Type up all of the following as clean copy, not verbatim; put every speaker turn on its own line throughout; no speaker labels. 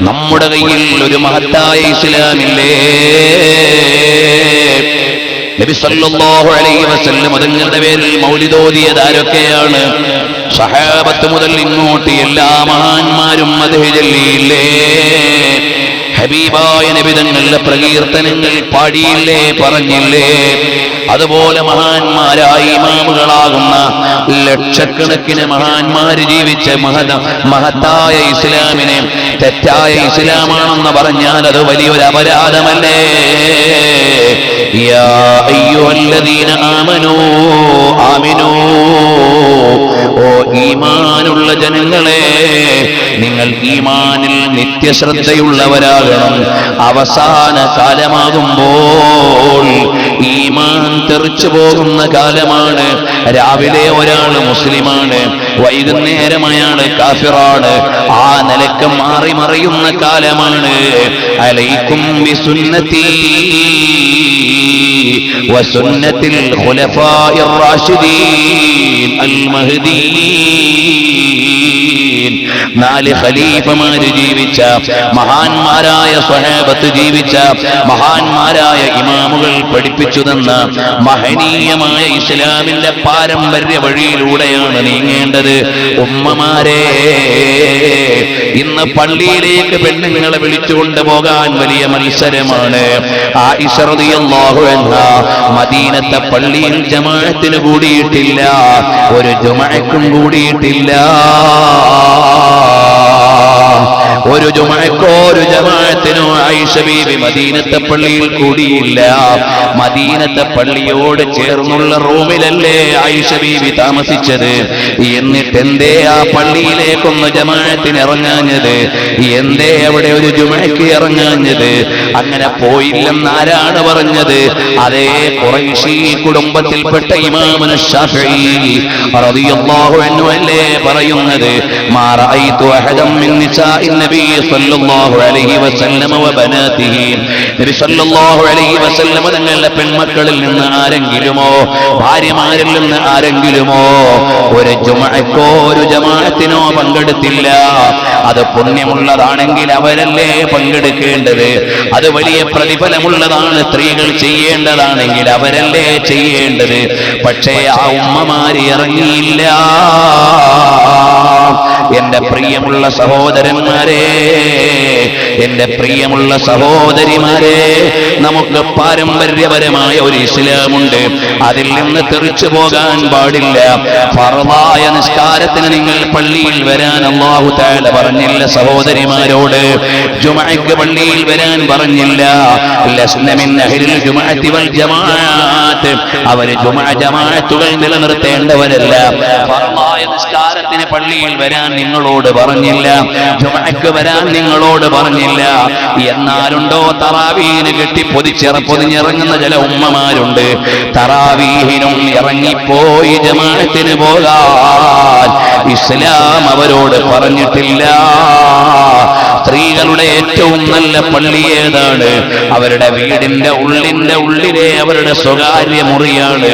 നമ്മുടെ കയ്യിൽ ഒരു മഹത്തായ ഇസ്ലാമില്ലേ? നബി സല്ലല്ലാഹു അലൈഹി വസല്ലം തങ്ങളുടെ പേരിൽ മൗലിദ് ഓതിയത് ആരൊക്കെയാണ്? സഹാബത്ത് മുതൽ ഇങ്ങോട്ട് എല്ലാ മഹാന്മാരും മദ്ഹ് ചൊല്ലിയില്ലേ? ഹബീബായ നബി തങ്ങളുടെ പ്രകീർത്തനങ്ങൾ പാടിയില്ലേ, പറഞ്ഞില്ലേ? അതുപോലെ മഹാന്മാരായ ഇമാമുകളാകുന്ന ലക്ഷക്കണക്കിന് മഹാന്മാര് ജീവിച്ച മഹത്തായ ഇസ്ലാമിനെ തെറ്റായ ഇസ്ലാമാണെന്ന് പറഞ്ഞാൽ അത് വലിയൊരു അപരാധമല്ലേ? യാ അയ്യുഹല്ലദീന ആമനൂ ആമിനൂ, ഓ ഈമാനുള്ള ജനങ്ങളെ, നിങ്ങൾ ഈമാനിൽ നിത്യശ്രദ്ധയുള്ളവരാകണം. അവസാന കാലമാകുമ്പോൾ ഈമാൻ തെറിച്ചു പോകുന്ന കാലമാണ്. രാവിലെ ഒരാൾ മുസ്ലിമാണ്, വൈകുന്നേരം അയാൾ കാഫിറാണ്. ആ നിലക്ക് മാറി മറിയുന്ന കാലമാണ്. അലൈക്കും ബിസുന്നതി വസുന്നതിൽ ഖുലഫാഇർ റാഷിദീൻ അൽ മഹ്ദിയീൻ. 4 ഖലീഫമാര് ജീവിച്ച, മഹാന്മാരായ സ്വഹാബത്ത് ജീവിച്ച, മഹാന്മാരായ ഇമാമുകൾ പഠിപ്പിച്ചു തന്ന മഹനീയമായ ഇസ്ലാമിന്റെ പാരമ്പര്യ വഴിയിലൂടെയാണ് നീങ്ങേണ്ടത്. ഉമ്മമാരെ, ഇന്ന് പള്ളിയിലേക്ക് പെണ്ണുങ്ങളെ വിളിച്ചുകൊണ്ട് പോകാൻ വലിയ മത്സരമാണ്. ആയിഷ റളിയല്ലാഹു അൻഹാ മദീനത്തെ പള്ളിയിൽ ജമാഅത്തിന് കൂടിയിട്ടില്ല, ഒരു ജുമഅക്കും കൂടിയിട്ടില്ല. ഒരു ജുമഅക്കോ ഒരു ജമാഅത്തിനോ ആയിഷ ബീവി മദീനത്തെ പള്ളിയിൽ കൂടിയില്ല. മദീനത്തെ പള്ളിയോട് ചേർന്നുള്ള റൂമിലല്ലേ ആയിഷ ബീവി താമസിച്ചത്? എന്നിട്ട് എന്തേ ആ പള്ളിയിലേക്കൊന്ന് ജമാഅത്തിന് ഇറങ്ങാഞ്ഞത്? എന്തേ അവിടെ ഒരു ജുമഅക്ക് ഇറങ്ങാഞ്ഞത്? അങ്ങനെ പോയില്ലെന്ന് ആരാണ് പറഞ്ഞത്? അതേ ഖുറൈശി കുടുംബത്തിൽപ്പെട്ട ഇമാമുന ശാഫിഈ റളിയല്ലാഹു അൻഹു അല്ലേ പറയുന്നത്? മാ റഅയ്തു അഹദൻ മിൻ നിസാഇ നബി സല്ലല്ലാഹു അലൈഹി വസല്ലം വബനാതിഹി. നബി സല്ലല്ലാഹു അലൈഹി വസല്ലം തങ്ങളുടെ പെൺമക്കളിൽ നിന്ന് ആരെങ്കിലുമോ ഭാര്യമാരിൽ നിന്ന് ആരെങ്കിലുമോ ഒരു ജുമഅക്കോ ഒരു ജമാഅത്തിനോ പങ്കെടുത്തില്ല. അത് പുണ്യമുള്ളതാണെങ്കിൽ അവരല്ലേ പങ്കെടുക്കേണ്ടത്. അത് വലിയ പ്രതിഫലമുള്ളതാണ്, സ്ത്രീകൾ ചെയ്യേണ്ടതാണെങ്കിൽ അവരല്ലേ ചെയ്യേണ്ടത്. പക്ഷേ ആ ഉമ്മമാര് ഇറങ്ങിയില്ല. എന്റെ പ്രിയമുള്ള സഹോദരന്മാരെ, എന്റെ പ്രിയമുള്ള സഹോദരിമാരെ, നമുക്ക് പാരമ്പര്യപരമായ ഒരു ഇസ്ലാമുണ്ട്. അതിൽ നിന്ന് തെറിച്ചു പോകാൻ പാടില്ല. ഫർളായ നിസ്കാരത്തിന് നിങ്ങൾ പള്ളിയിൽ വരാൻ അല്ലാഹു തആല പറഞ്ഞില്ല സഹോദരിമാരോട്. ജുമഅക്ക് പള്ളിയിൽ വരാൻ പറഞ്ഞില്ല. ലസ്ന മിൻ അഹ്ലിൽ ജുമഅത്തി വൽ ജമാഅത്ത്, അവര് ജുമഅ ജമാഅത്തുകൾ നിലനിർത്തേണ്ടവരല്ല. ഫർളായ നിസ്കാരത്തിന് പള്ളിയിൽ വരാൻ നിങ്ങളോട് പറഞ്ഞില്ല, ജുമഅക്ക് വരാൻ നിങ്ങളോട് പറഞ്ഞില്ല. എന്നാലുണ്ടോ തറാവീഹിന് കെട്ടി പൊതിഞ്ഞിറങ്ങുന്ന ചില ഉമ്മമാരുണ്ട്. തറാവീഹിനും ഇറങ്ങിപ്പോയി ജമാഅത്തിന് പോകാൻ ഇസ്ലാം അവരോട് പറഞ്ഞിട്ടില്ല. സ്ത്രീകളുടെ ഏറ്റവും നല്ല പള്ളി ഏതാണ്? അവരുടെ വീടിന്റെ ഉള്ളിലെ അവരുടെ സ്വകാര്യ മുറിയാണ്.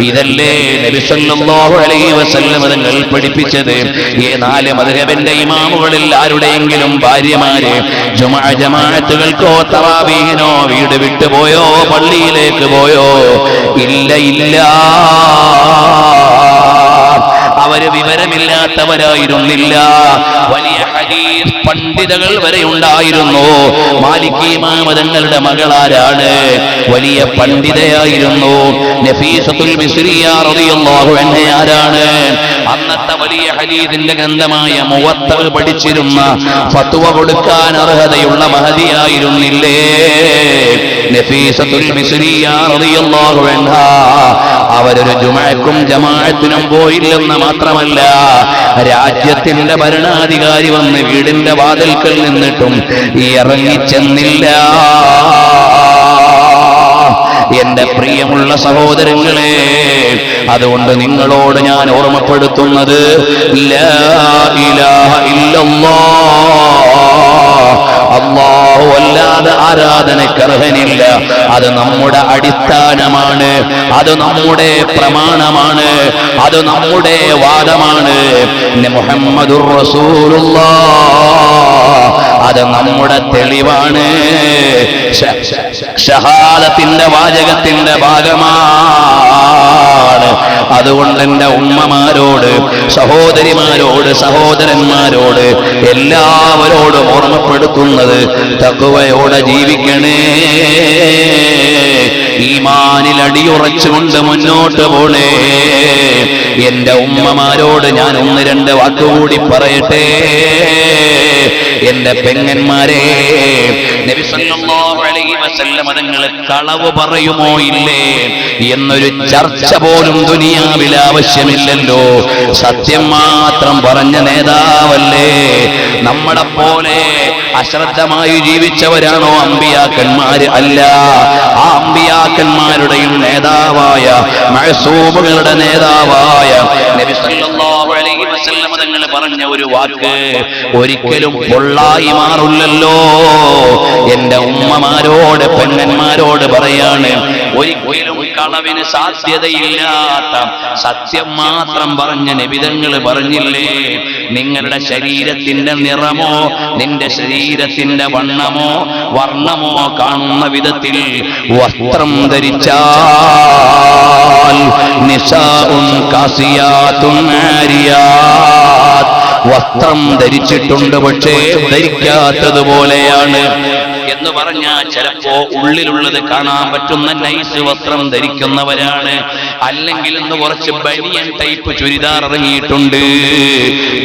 ഇതല്ലേ നബി സല്ലല്ലാഹു അലൈഹി വസല്ലം തങ്ങൾ പഠിപ്പിച്ചത്. ഈ 4 മദ്ഹബിന്റെ ഇമാമുകളിൽ ആരുടെയെങ്കിലും ഭാര്യമാര് ജുമഅ ജമാഅത്തുകൾക്കോ തറാവീഹിനോ വീട് വിട്ടുപോയോ, പള്ളിയിലേക്ക് പോയോ? ഇല്ല, ഇല്ല. അവര് വിവരമില്ലാത്തവരായിരുന്നില്ല. വലിയ ഹദീസ് പണ്ഡിതകൾ വരെ ഉണ്ടായിരുന്നു. മാലിക് ഇമാം തങ്ങളുടെ മകളാരാണ്? വലിയ പണ്ഡിതയായിരുന്നു. നഫീസത്തുൽ മിസ്രിയ റളിയല്ലാഹു അൻഹ ആരാണ്? അന്നത്തെ വലിയ ഹദീസിന്റെ ഗ്രന്ഥമായ മുവത്ത പഠിച്ചിരുന്ന, ഫത്വ കൊടുക്കാൻ അർഹതയുള്ള മഹദിയായിരുന്നില്ലേ നഫീസത്തുൽ മിസ്രിയ റളിയല്ലാഹു അൻഹ? അവരൊരു ജുമഅക്കും ജമാഅത്തിനും പോയില്ലെന്ന് മാത്രമല്ല, രാജ്യത്തിന്റെ ഭരണാധികാരി വന്ന് വീടിന്റെ വാതിൽക്കൽ നിന്നിട്ടും ഇറങ്ങിച്ചെന്നില്ല. എന്റെ പ്രിയമുള്ള സഹോദരങ്ങളെ, അതുകൊണ്ട് നിങ്ങളോട് ഞാൻ ഓർമ്മപ്പെടുത്തുന്നത്, ലാ ഇലാഹ ഇല്ലല്ലാഹ്, അല്ലാഹു അല്ലാതെ ആരാധനയ്ക്ക് അർഹനില്ല. അത് നമ്മുടെ അടിസ്ഥാനമാണ്, അത് നമ്മുടെ പ്രമാണമാണ്, അത് നമ്മുടെ വാദമാണ്. മുഹമ്മദുർ റസൂലുള്ളാഹ്, അത് അത് നമ്മുടെ തെളിവാണ്. ഷഹാദത്തിന്റെ വാചകത്തിന്റെ ഭാഗമാണ്. അതുകൊണ്ട് എന്റെ ഉമ്മമാരോട്, സഹോദരിമാരോട്, സഹോദരന്മാരോട് എല്ലാവരോടും ഓർമ്മപ്പെടുത്തുന്നത് തഖ്വയോടെ ജീവിക്കണേ, ഈമാനിൽ അടിയുറച്ചുകൊണ്ട് മുന്നോട്ട് പോണേ. എന്റെ ഉമ്മമാരോട് ഞാൻ ഒന്ന് രണ്ട് വാക്കുകൂടി പറയട്ടെ. എന്റെ പെങ്ങന്മാരെ, നബി സല്ലല്ലാഹു അലൈഹി വസല്ലം തങ്ങൾ കളവ് പറയുമോ ഇല്ലേ എന്നൊരു ചർച്ച പോലും ദുനിയാവിൽ ആവശ്യമില്ലല്ലോ. സത്യം മാത്രം പറഞ്ഞ നേതാവല്ലേ. നമ്മളെ പോലെ അശ്രദ്ധമായി ജീവിച്ചവരാണോ അമ്പിയാക്കന്മാര്? അല്ല. ആ അമ്പിയാക്കന്മാരുടെയും നേതാവായ, മഅ്സൂമുകളുടെ നേതാവായ നബി സല്ലല്ലാഹു അലൈഹി വസല്ലം തങ്ങൾ പറഞ്ഞ ഒരു വാക്ക് ഒരിക്കലും പൊള്ളായി മാറില്ലല്ലോ. എന്റെ ഉമ്മമാരോട്, പെണ്ണന്മാരോട് പറയാണ്, ഒരിക്കലും കളവിന് സാധ്യതയില്ലാത്ത സത്യം മാത്രം പറഞ്ഞ നബിതങ്ങൾ പറഞ്ഞില്ലേ, നിങ്ങളുടെ ശരീരത്തിന്റെ നിറമോ നിന്റെ ശരീരത്തിന്റെ വണ്ണമോ വർണ്ണമോ കാണുന്ന വിധത്തിൽ വസ്ത്രം ധരിച്ചാൽ നിസാഉൻ കാസിയാത്തുൻ ആരിയാത്ത്, വസ്ത്രം ധരിച്ചിട്ടുണ്ട് പക്ഷേ ധരിക്കാത്തതുപോലെയാണ് എന്ന് പറഞ്ഞാൽ ചിലപ്പോ ഉള്ളിലുള്ളത് കാണാൻ പറ്റുന്ന നൈസ് വസ്ത്രം ധരിക്കുന്നവരാണ്. അല്ലെങ്കിൽ ഇന്ന് കുറച്ച് ബനിയൻ ടൈപ്പ് ചുരിദാർ ഇറങ്ങിയിട്ടുണ്ട്,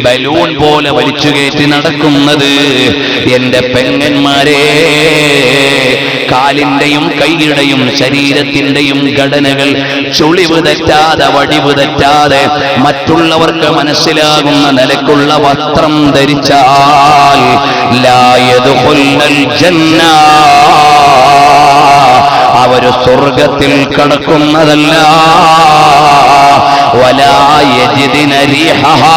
ബലൂൺ പോലെ വലിച്ചു കയറ്റി നടക്കുന്നത്. എന്റെ പെങ്ങന്മാരെ, കാലിന്റെയും കൈയുടെയും ശരീരത്തിന്റെയും ഘടനകൾ ചുളിവ് തെറ്റാതെ, വടിവ് തെറ്റാതെ, മറ്റുള്ളവർക്ക് മനസ്സിലാകുന്ന നിലക്കുള്ള വസ്ത്രം ധരിച്ചാൽ ലാ യദ്ഖുലുൽ ജന്ന, അവര് സ്വർഗത്തിൽ കടക്കുന്നതല്ല. വലാ യജിദിന റീഹഹാ,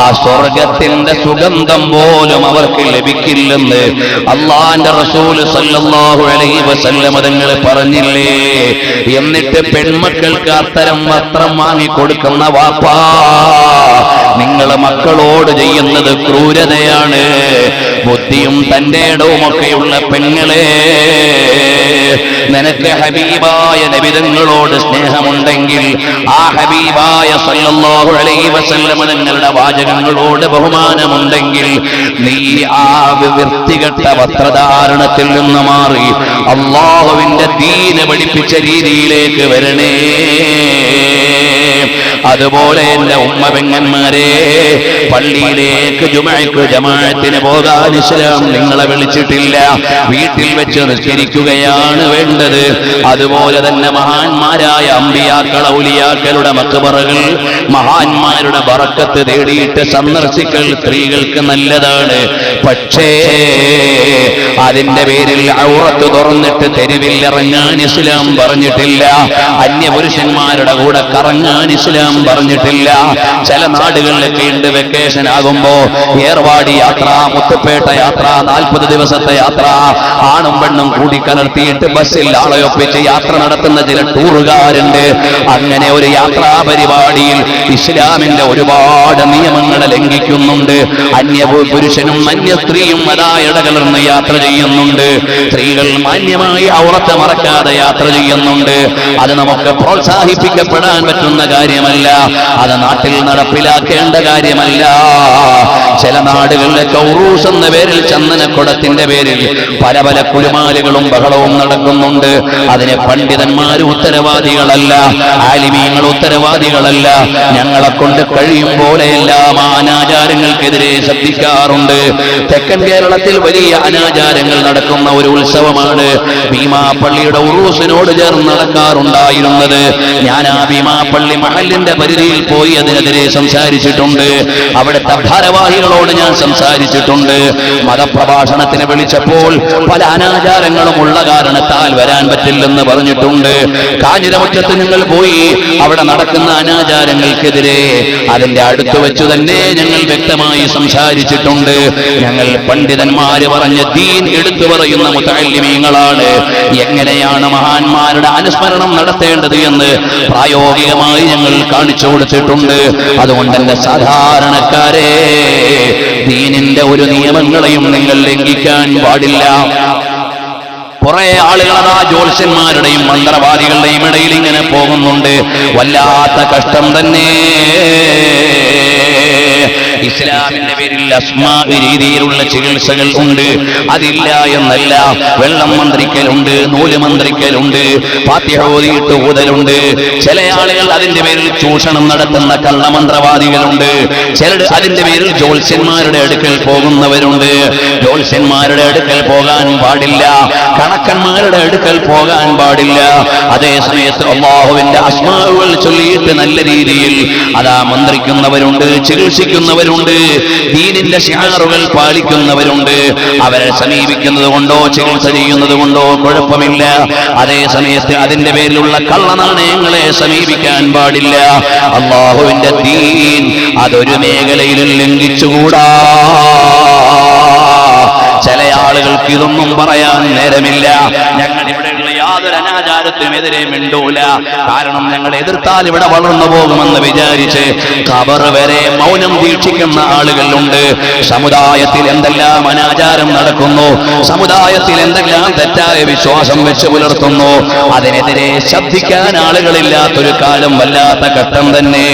ആ സ്വർഗത്തിന്റെ സുഗന്ധം പോലും അവർക്ക് ലഭിക്കില്ലെന്ന് അള്ളാന്റെ റസൂൽ സല്ലല്ലാഹു അലൈഹി വസല്ലം തങ്ങൾ പറഞ്ഞില്ലേ. എന്നിട്ട് പെൺമക്കൾക്ക് അത്തരം വസ്ത്രം വാങ്ങിക്കൊടുക്കുന്ന വാപ്പാ, നിങ്ങൾ മക്കളോട് ചെയ്യുന്നത് ക്രൂരതയാണ്. ബുദ്ധിയും തന്റെ ഇടവുമൊക്കെയുള്ള പെങ്ങളെ, നിനക്ക് ഹബീബായ നബിതങ്ങളോട് സ്നേഹമുണ്ടെങ്കിൽ ആ ഹബീബായ സല്ലല്ലാഹു അലൈഹി വസല്ലം തങ്ങളുടെ വാചകങ്ങളോട് ബഹുമാനമുണ്ടെങ്കിൽ നീ ആ വൃത്തികെട്ട വസ്ത്രധാരണത്തിൽ നിന്ന് മാറി അല്ലാഹുവിന്റെ ദീന് പഠിപ്പിച്ച രീതിയിലേക്ക് വരണേ. അതുപോലെ എന്റെ ഉമ്മ പെങ്ങന്മാരെ, പള്ളിയിലേക്ക് ജുമഅക്ക് ജമാഅത്തിന് പോകാൻ ഇസ്ലാം നിങ്ങളെ വിളിച്ചിട്ടില്ല. വീട്ടിൽ വെച്ച് നിസ്കരിക്കുകയാണ് വേണ്ടത്. അതുപോലെ തന്നെ മഹാന്മാരായ അമ്പിയാക്കൾ, ഔലിയാക്കളുടെ മഖ്ബറകൾ, മഹാന്മാരുടെ ബറക്കത്ത് തേടിയിട്ട് സന്ദർശിക്കൽ സ്ത്രീകൾക്ക് നല്ലതാണ്. പക്ഷേ അതിന്റെ പേരിൽ ഔറത്ത് തുറന്നിട്ട് തെരുവിൽ ഇറങ്ങാൻ ഇസ്ലാം പറഞ്ഞിട്ടില്ല. അന്യപുരുഷന്മാരുടെ കൂടെ കറങ്ങാൻ ഇസ്ലാം പറഞ്ഞിട്ടില്ല. ചില നാടുകളിലൊക്കെ ഉണ്ട് വെക്കേഷൻ ആകുമ്പോ ഏർവാടി യാത്ര, മുത്തുപേട്ട യാത്ര, 40 ദിവസത്തെ യാത്ര, ആണും പെണ്ണും കൂടി കലർത്തിയിട്ട് ബസ്സിൽ ആളെ ഒപ്പിച്ച് യാത്ര നടത്തുന്ന ചില ടൂറുകാരുണ്ട്. അങ്ങനെ ഒരു യാത്രാ പരിപാടിയിൽ ഇസ്ലാമിന്റെ ഒരുപാട് നിയമങ്ങളെ ലംഘിക്കുന്നുണ്ട്. അന്യ പുരുഷനും അന്യ സ്ത്രീയും അതാ ഇടകലർന്ന് യാത്ര ചെയ്യുന്നുണ്ട്. സ്ത്രീകൾ മാന്യമായി ഔറത്ത് മറക്കാതെ യാത്ര ചെയ്യുന്നുണ്ട്. അത് നമുക്ക് പ്രോത്സാഹിപ്പിക്കപ്പെടാൻ പറ്റുന്ന കാര്യമല്ല, അത് നാട്ടിൽ നടപ്പിലാക്കേണ്ട കാര്യമല്ല. ചില നാടുകളിലൊക്കെ ഉറൂസ് എന്ന പേരിൽ, ചന്ദനക്കുടത്തിന്റെ പേരിൽ പല പല കുലുമാലുകളും ബഹളവും നടക്കുന്നുണ്ട്. അതിന് പണ്ഡിതന്മാർ ഉത്തരവാദികളല്ല, ആലിമീങ്ങൾ ഉത്തരവാദികളല്ല. ഞങ്ങളെ കൊണ്ട് കഴിയും പോലെയെല്ലാം അനാചാരങ്ങൾക്കെതിരെ ശബ്ദിക്കാറുണ്ട്. തെക്കൻ കേരളത്തിൽ വലിയ അനാചാരങ്ങൾ നടക്കുന്ന ഒരു ഉത്സവമാണ് ഭീമാപ്പള്ളിയുടെ ഉറൂസിനോട് ചേർന്ന് നടക്കാറുണ്ടായിരുന്നത്. ഞാൻ ആ ഭീമാപ്പള്ളി മഹലിന്റെ പരിധിയിൽ പോയി അതിനെതിരെ സംസാരിച്ചിട്ടുണ്ട്. അവിടുത്തെ ഭാരവാഹികളോട് ഞാൻ സംസാരിച്ചിട്ടുണ്ട്. മതപ്രഭാഷണത്തിന് വിളിച്ചപ്പോൾ പല അനാചാരങ്ങളും ഉള്ള കാരണത്താൽ വരാൻ പറ്റില്ലെന്ന് പറഞ്ഞിട്ടുണ്ട്. കാഞ്ഞിരമുറ്റത്ത് ഞങ്ങൾ പോയി അവിടെ നടക്കുന്ന അനാചാരങ്ങൾക്കെതിരെ അതിന്റെ അടുത്ത് വെച്ചു തന്നെ ഞങ്ങൾ വ്യക്തമായി സംസാരിച്ചിട്ടുണ്ട്. ഞങ്ങൾ പണ്ഡിതന്മാര് പറഞ്ഞ ദീൻ എടുത്തു പറയുന്ന മുതഅല്ലിമീങ്ങളാണ്. എങ്ങനെയാണ് മഹാന്മാരുടെ അനുസ്മരണം നടത്തേണ്ടത് എന്ന് പ്രായോഗികമായി ഞങ്ങൾ കാണിച്ചു കൊടുത്തിട്ടുണ്ട്. അതുകൊണ്ട് തന്നെ സാധാരണക്കാരെ, ദീനിന്റെ ഒരു നിയമങ്ങളെയും നിങ്ങൾ ലംഘിക്കാൻ പാടില്ല. കുറെ ആളുകൾ അതാ ജ്യോത്സ്യന്മാരുടെയും മന്ത്രവാദികളുടെയും ഇടയിൽ ഇങ്ങനെ പോകുന്നുണ്ട്. വല്ലാത്ത കഷ്ടം തന്നെ. ഇസ്ലാമിന്റെ പേരിൽ അസ്മാ രീതിയിലുള്ള ചികിത്സകൾ ഉണ്ട്, അതില്ല എന്നല്ല. വെള്ളം മന്ത്രിക്കലുണ്ട്, നൂല് മന്ത്രിക്കലുണ്ട്, ഫാത്തിഹ ഓതിയിട്ട് ഊതലുണ്ട്. ചില ആളുകൾ അതിന്റെ പേരിൽ ചൂഷണം നടത്തുന്ന കള്ളമന്ത്രവാദികളുണ്ട്. ചിലർ അതിന്റെ പേരിൽ ജ്യോത്സ്യന്മാരുടെ അടുക്കൽ പോകുന്നവരുണ്ട്. ജ്യോത്സ്യന്മാരുടെ അടുക്കൽ പോകാൻ പാടില്ല, കണക്കന്മാരുടെ അടുക്കൽ പോകാൻ പാടില്ല. അതേ സമയത്ത് അല്ലാഹുവിന്റെ അസ്മാഉകൾ ചൊല്ലിയിട്ട് നല്ല രീതിയിൽ അതാ മന്ത്രിക്കുന്നവരുണ്ട്, ചികിത്സിക്കുന്നവരുണ്ട്, ദീനിന്റെ ശിആറുകൾ പാലിക്കുന്നവരുണ്ട്. അവരെ സമീപിക്കുന്നത് കൊണ്ടോ ചികിത്സ ചെയ്യുന്നത് കൊണ്ടോ കുഴപ്പമില്ല. അതേ സമയത്ത് അതിന്റെ പേരിലുള്ള കള്ളനാണയങ്ങളെ സമീപിക്കാൻ പാടില്ല. അല്ലാഹുവിന്റെ ദീൻ അതൊരു മേഖലയിലും ലംഘിച്ചുകൂടാ. ചില ആളുകൾക്ക് ഇതൊന്നും പറയാൻ നേരമില്ല. ഞങ്ങൾ ഇവിടെയുള്ള യാതൊരു അനാചാരത്തിനുമെതിരെ മിണ്ടൂല. കാരണം ഞങ്ങൾ എതിർത്താൽ ഇവിടെ വളർന്നു പോകുമെന്ന് വിചാരിച്ച് ഖബർ വരെ മൗനം ദീക്ഷിക്കുന്ന ആളുകളുണ്ട്. സമുദായത്തിൽ എന്തെല്ലാം അനാചാരം നടക്കുന്നു, സമുദായത്തിൽ എന്തെല്ലാം തെറ്റായ വിശ്വാസം വെച്ച് പുലർത്തുന്നു, അതിനെതിരെ ശബ്ദിക്കാൻ ആളുകളില്ലാത്തൊരു കാലം, വല്ലാത്ത ഘട്ടം തന്നെ.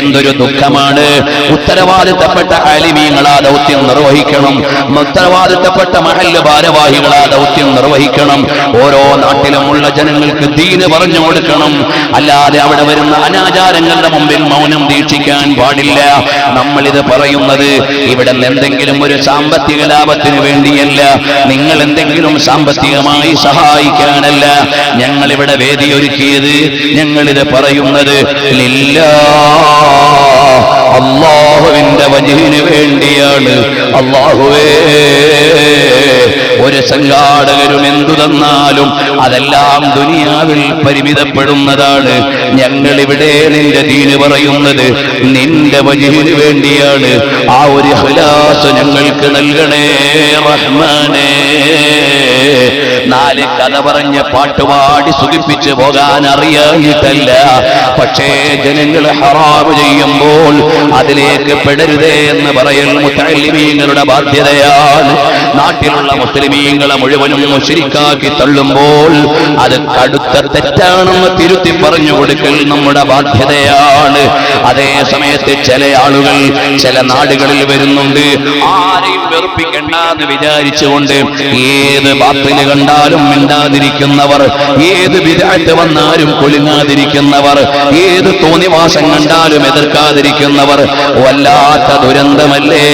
എന്തൊരു ദുഃഖമാണ്. ഉത്തരവാദിത്തപ്പെട്ട ആലിമീങ്ങൾ ആ ദൗത്യം നിർവഹിക്കണം. ഉത്തരവാദിത്തപ്പെട്ട മഹല്ല് ഭാരവാഹികൾ ആ ദൗത്യം നിർവഹിക്കണം. ഓരോ നാട്ടിലുമുള്ള ജനങ്ങൾക്ക് ദീന് പറഞ്ഞു കൊടുക്കണം. അല്ലാതെ അവിടെ വരുന്ന അനാചാരങ്ങളുടെ മുമ്പിൽ മൗനം ദീക്ഷിക്കാൻ പാടില്ല. നമ്മളിത് പറയുന്നത് ഇവിടെ എന്തെങ്കിലും ഒരു സാമ്പത്തിക ലാഭത്തിന് വേണ്ടിയല്ല, നിങ്ങൾ എന്തെങ്കിലും സാമ്പത്തികമായി സഹായിക്കാനല്ല. ഞങ്ങളിവിടെ വേദിയൊരുക്കിയത്, ഞങ്ങളിത് പറയുന്നത് അല്ലാഹുവിന്റെ വജ്ഹിന് വേണ്ടിയാണ്. അല്ലാഹുവേ, ഒരു സംഘാടകരും എന്തു തന്നാലും അതെല്ലാം ദുനിയാവിൽ പരിമിതപ്പെടുന്നതാണ്. ഞങ്ങളിവിടെ നിന്റെ ദീന് പറയുന്നത് നിന്റെ വജ്ഹിന് വേണ്ടിയാണ്. ആ ഒരു ഇഖ്ലാസ് ഞങ്ങൾക്ക് നൽകണേ റഹ്മാനേ. നാല് കഥ പറഞ്ഞ് പാട്ടുപാടി സുഖിപ്പിച്ചു പോകാൻ അറിയാഞ്ഞിട്ടല്ല, പക്ഷേ ജനങ്ങൾ ഹറാമ് ചെയ്യുമ്പോൾ അതിലേക്ക് പെടരുതേ എന്ന് പറയൽ മുത്തഅല്ലിമീങ്ങളുടെ ബാധ്യതയാണ്. നാട്ടിലുള്ള മുസ്ലിമീങ്ങളെ മുഴുവനും മുശ്രിക്കാക്കി തള്ളുമ്പോൾ അത് കടുത്ത തെറ്റാണെന്ന് തിരുത്തി പറഞ്ഞു കൊടുക്കൽ നമ്മുടെ ബാധ്യതയാണ്. അതേ സമയത്ത് ചില ആളുകൾ ചില നാടുകളിൽ വരുന്നുണ്ട്, ആരെയും വെറുപ്പിക്കണ്ടെന്ന് വിചാരിച്ചുകൊണ്ട് ഏത് ബാത്തില് കണ്ടാലും മിണ്ടാതിരിക്കുന്നവർ, ഏത് ബിദ്അത്ത് വന്നാലും കുലുങ്ങാതിരിക്കുന്നവർ, ഏത് തോന്നിവാസം കണ്ടാലും എതിർക്കാതിരിക്കുന്നവർ. വല്ലാത്ത ദുരന്തമല്ലേ.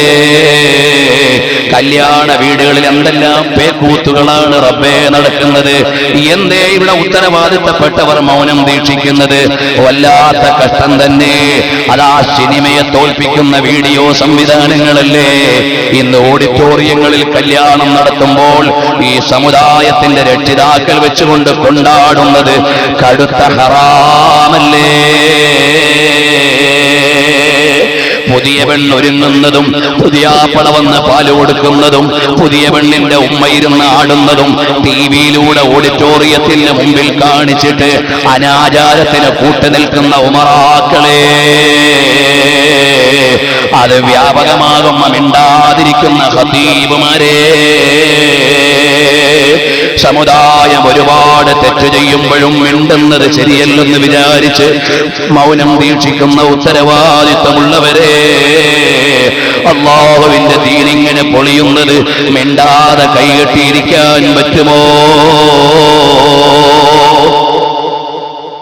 കല്യാണ വീടുകളിൽ എന്തെല്ലാം പേക്കൂത്തുകളാണ് റബ്ബേ നടക്കുന്നത്. എന്തേ ഇവിടെ ഉത്തരവാദിത്തപ്പെട്ടവർ മൗനം ദീക്ഷിക്കുന്നത്? വല്ലാത്ത കഷ്ടം തന്നെ. അതാ സിനിമയെ തോൽപ്പിക്കുന്ന വീഡിയോ സംവിധാനങ്ങളല്ലേ ഇന്ന് ഓഡിറ്റോറിയങ്ങളിൽ കല്യാണം നടത്തുമ്പോൾ ഈ സമുദായത്തിന്റെ രക്ഷിതാക്കൾ വെച്ചുകൊണ്ട് കൊണ്ടാടുന്നത് കടുത്ത ഹറാമല്ലേ. പുതിയ പെണ്ണൊരുങ്ങുന്നതും പുതിയാപ്പള വന്ന് പാല് കൊടുക്കുന്നതും പുതിയ പെണ്ണിന്റെ ഉമ്മ ഇരുന്ന് ആടുന്നതും ടിവിയിലൂടെ ഓഡിറ്റോറിയത്തിന് മുമ്പിൽ കാണിച്ചിട്ട് അനാചാരത്തിന് കൂട്ടുനിൽക്കുന്ന ഉമറാക്കളെ, അത് വ്യാപകമാകും മിണ്ടാതിരിക്കുന്ന ഖതീബുമാരെ. സമുദായം ഒരുപാട് തെറ്റ് ചെയ്യുമ്പോഴും മിണ്ടുന്നത് ശരിയല്ലെന്ന് വിചാരിച്ച് മൗനം ദീക്ഷിക്കുന്ന ഉത്തരവാദിത്വമുള്ളവരെ, അല്ലാഹുവിന്റെ ദീനിങ്ങനെ പൊളിയുന്നത് മിണ്ടാതെ കൈകെട്ടിയിരിക്കാൻ പറ്റുമോ?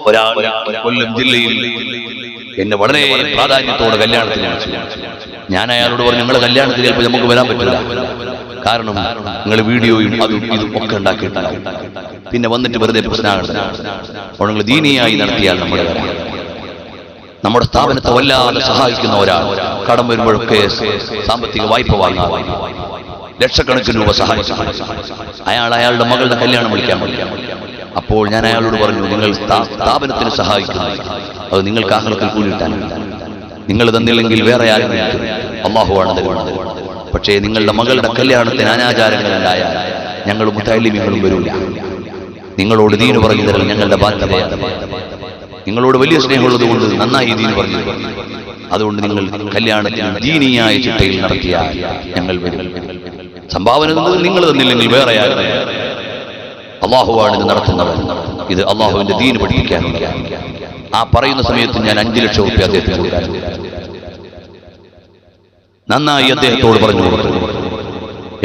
ഒരാൾ കൊല്ലം ജില്ലയിൽ എന്നെ വളരെ പ്രാധാന്യത്തോടെ കല്യാണത്തിന് ഞാൻ അയാളോട് പറഞ്ഞു, നിങ്ങളുടെ കല്യാണത്തിന് ചിലപ്പോൾ നമുക്ക് വരാൻ പറ്റില്ല, കാരണം നിങ്ങൾ വീഡിയോയും അതും ഇതും ഒക്കെ ഉണ്ടാക്കിയിട്ടുണ്ടാവും, പിന്നെ വന്നിട്ട് വെറുതെ പ്രശ്നമാണ്. അപ്പോൾ നിങ്ങൾ ദീനിയായി നടത്തിയാൽ നമ്മുടെ സ്ഥാപനത്തെ വല്ലാതെ സഹായിക്കുന്ന ഒരാൾ കടം വരുമ്പോഴൊക്കെ സാമ്പത്തിക വായ്പ വാങ്ങാൻ ലക്ഷക്കണക്കിന് രൂപ സഹായിച്ചു. അയാളുടെ മകളുടെ കല്യാണം വിളിക്കാൻ. അപ്പോൾ ഞാൻ അയാളോട് പറഞ്ഞു, നിങ്ങൾ സ്ഥാപനത്തിന് സഹായിക്കുന്നു, അത് നിങ്ങൾക്ക് ആഹ്ലത്തിൽ കൂലിട്ടാണ്. നിങ്ങൾ തന്നില്ലെങ്കിൽ വേറെ ആരും അല്ലാഹുവാണ് തരുന്നത്. പക്ഷേ നിങ്ങളുടെ മകളുടെ കല്യാണത്തിന് അനാചാരങ്ങൾ ഉണ്ടായാൽ ഞങ്ങൾ മുത്തഅല്ലിമീങ്ങളും വരില്ല. നിങ്ങളോട് ദീന് പറഞ്ഞു തരൽ ഞങ്ങളുടെ ബാധ്യതയാണ്. നിങ്ങളോട് വലിയ സ്നേഹമുള്ളത് കൊണ്ട് നന്നായി ദീന് പറഞ്ഞു. അതുകൊണ്ട് നിങ്ങൾ കല്യാണത്തിന് ദീനിയായ ചിട്ടയിൽ നടത്തിയാൽ ഞങ്ങൾ വരും. സംഭാവന നിങ്ങൾ തന്നില്ലെങ്കിൽ വേറെ ആരും. അള്ളാഹുവാണ് ഇത് നടത്തുന്നവൻ. ഇത് അള്ളാഹുവിന്റെ ദീന് പഠിപ്പിക്കാനുള്ളതാണ്. ആ പറയുന്ന സമയത്ത് ഞാൻ 5 ലക്ഷം റുപ്യ അദ്ദേഹത്തിന് കൊടുക്കാൻ നന്നായി അദ്ദേഹത്തോട് പറഞ്ഞു കൊടുത്തു.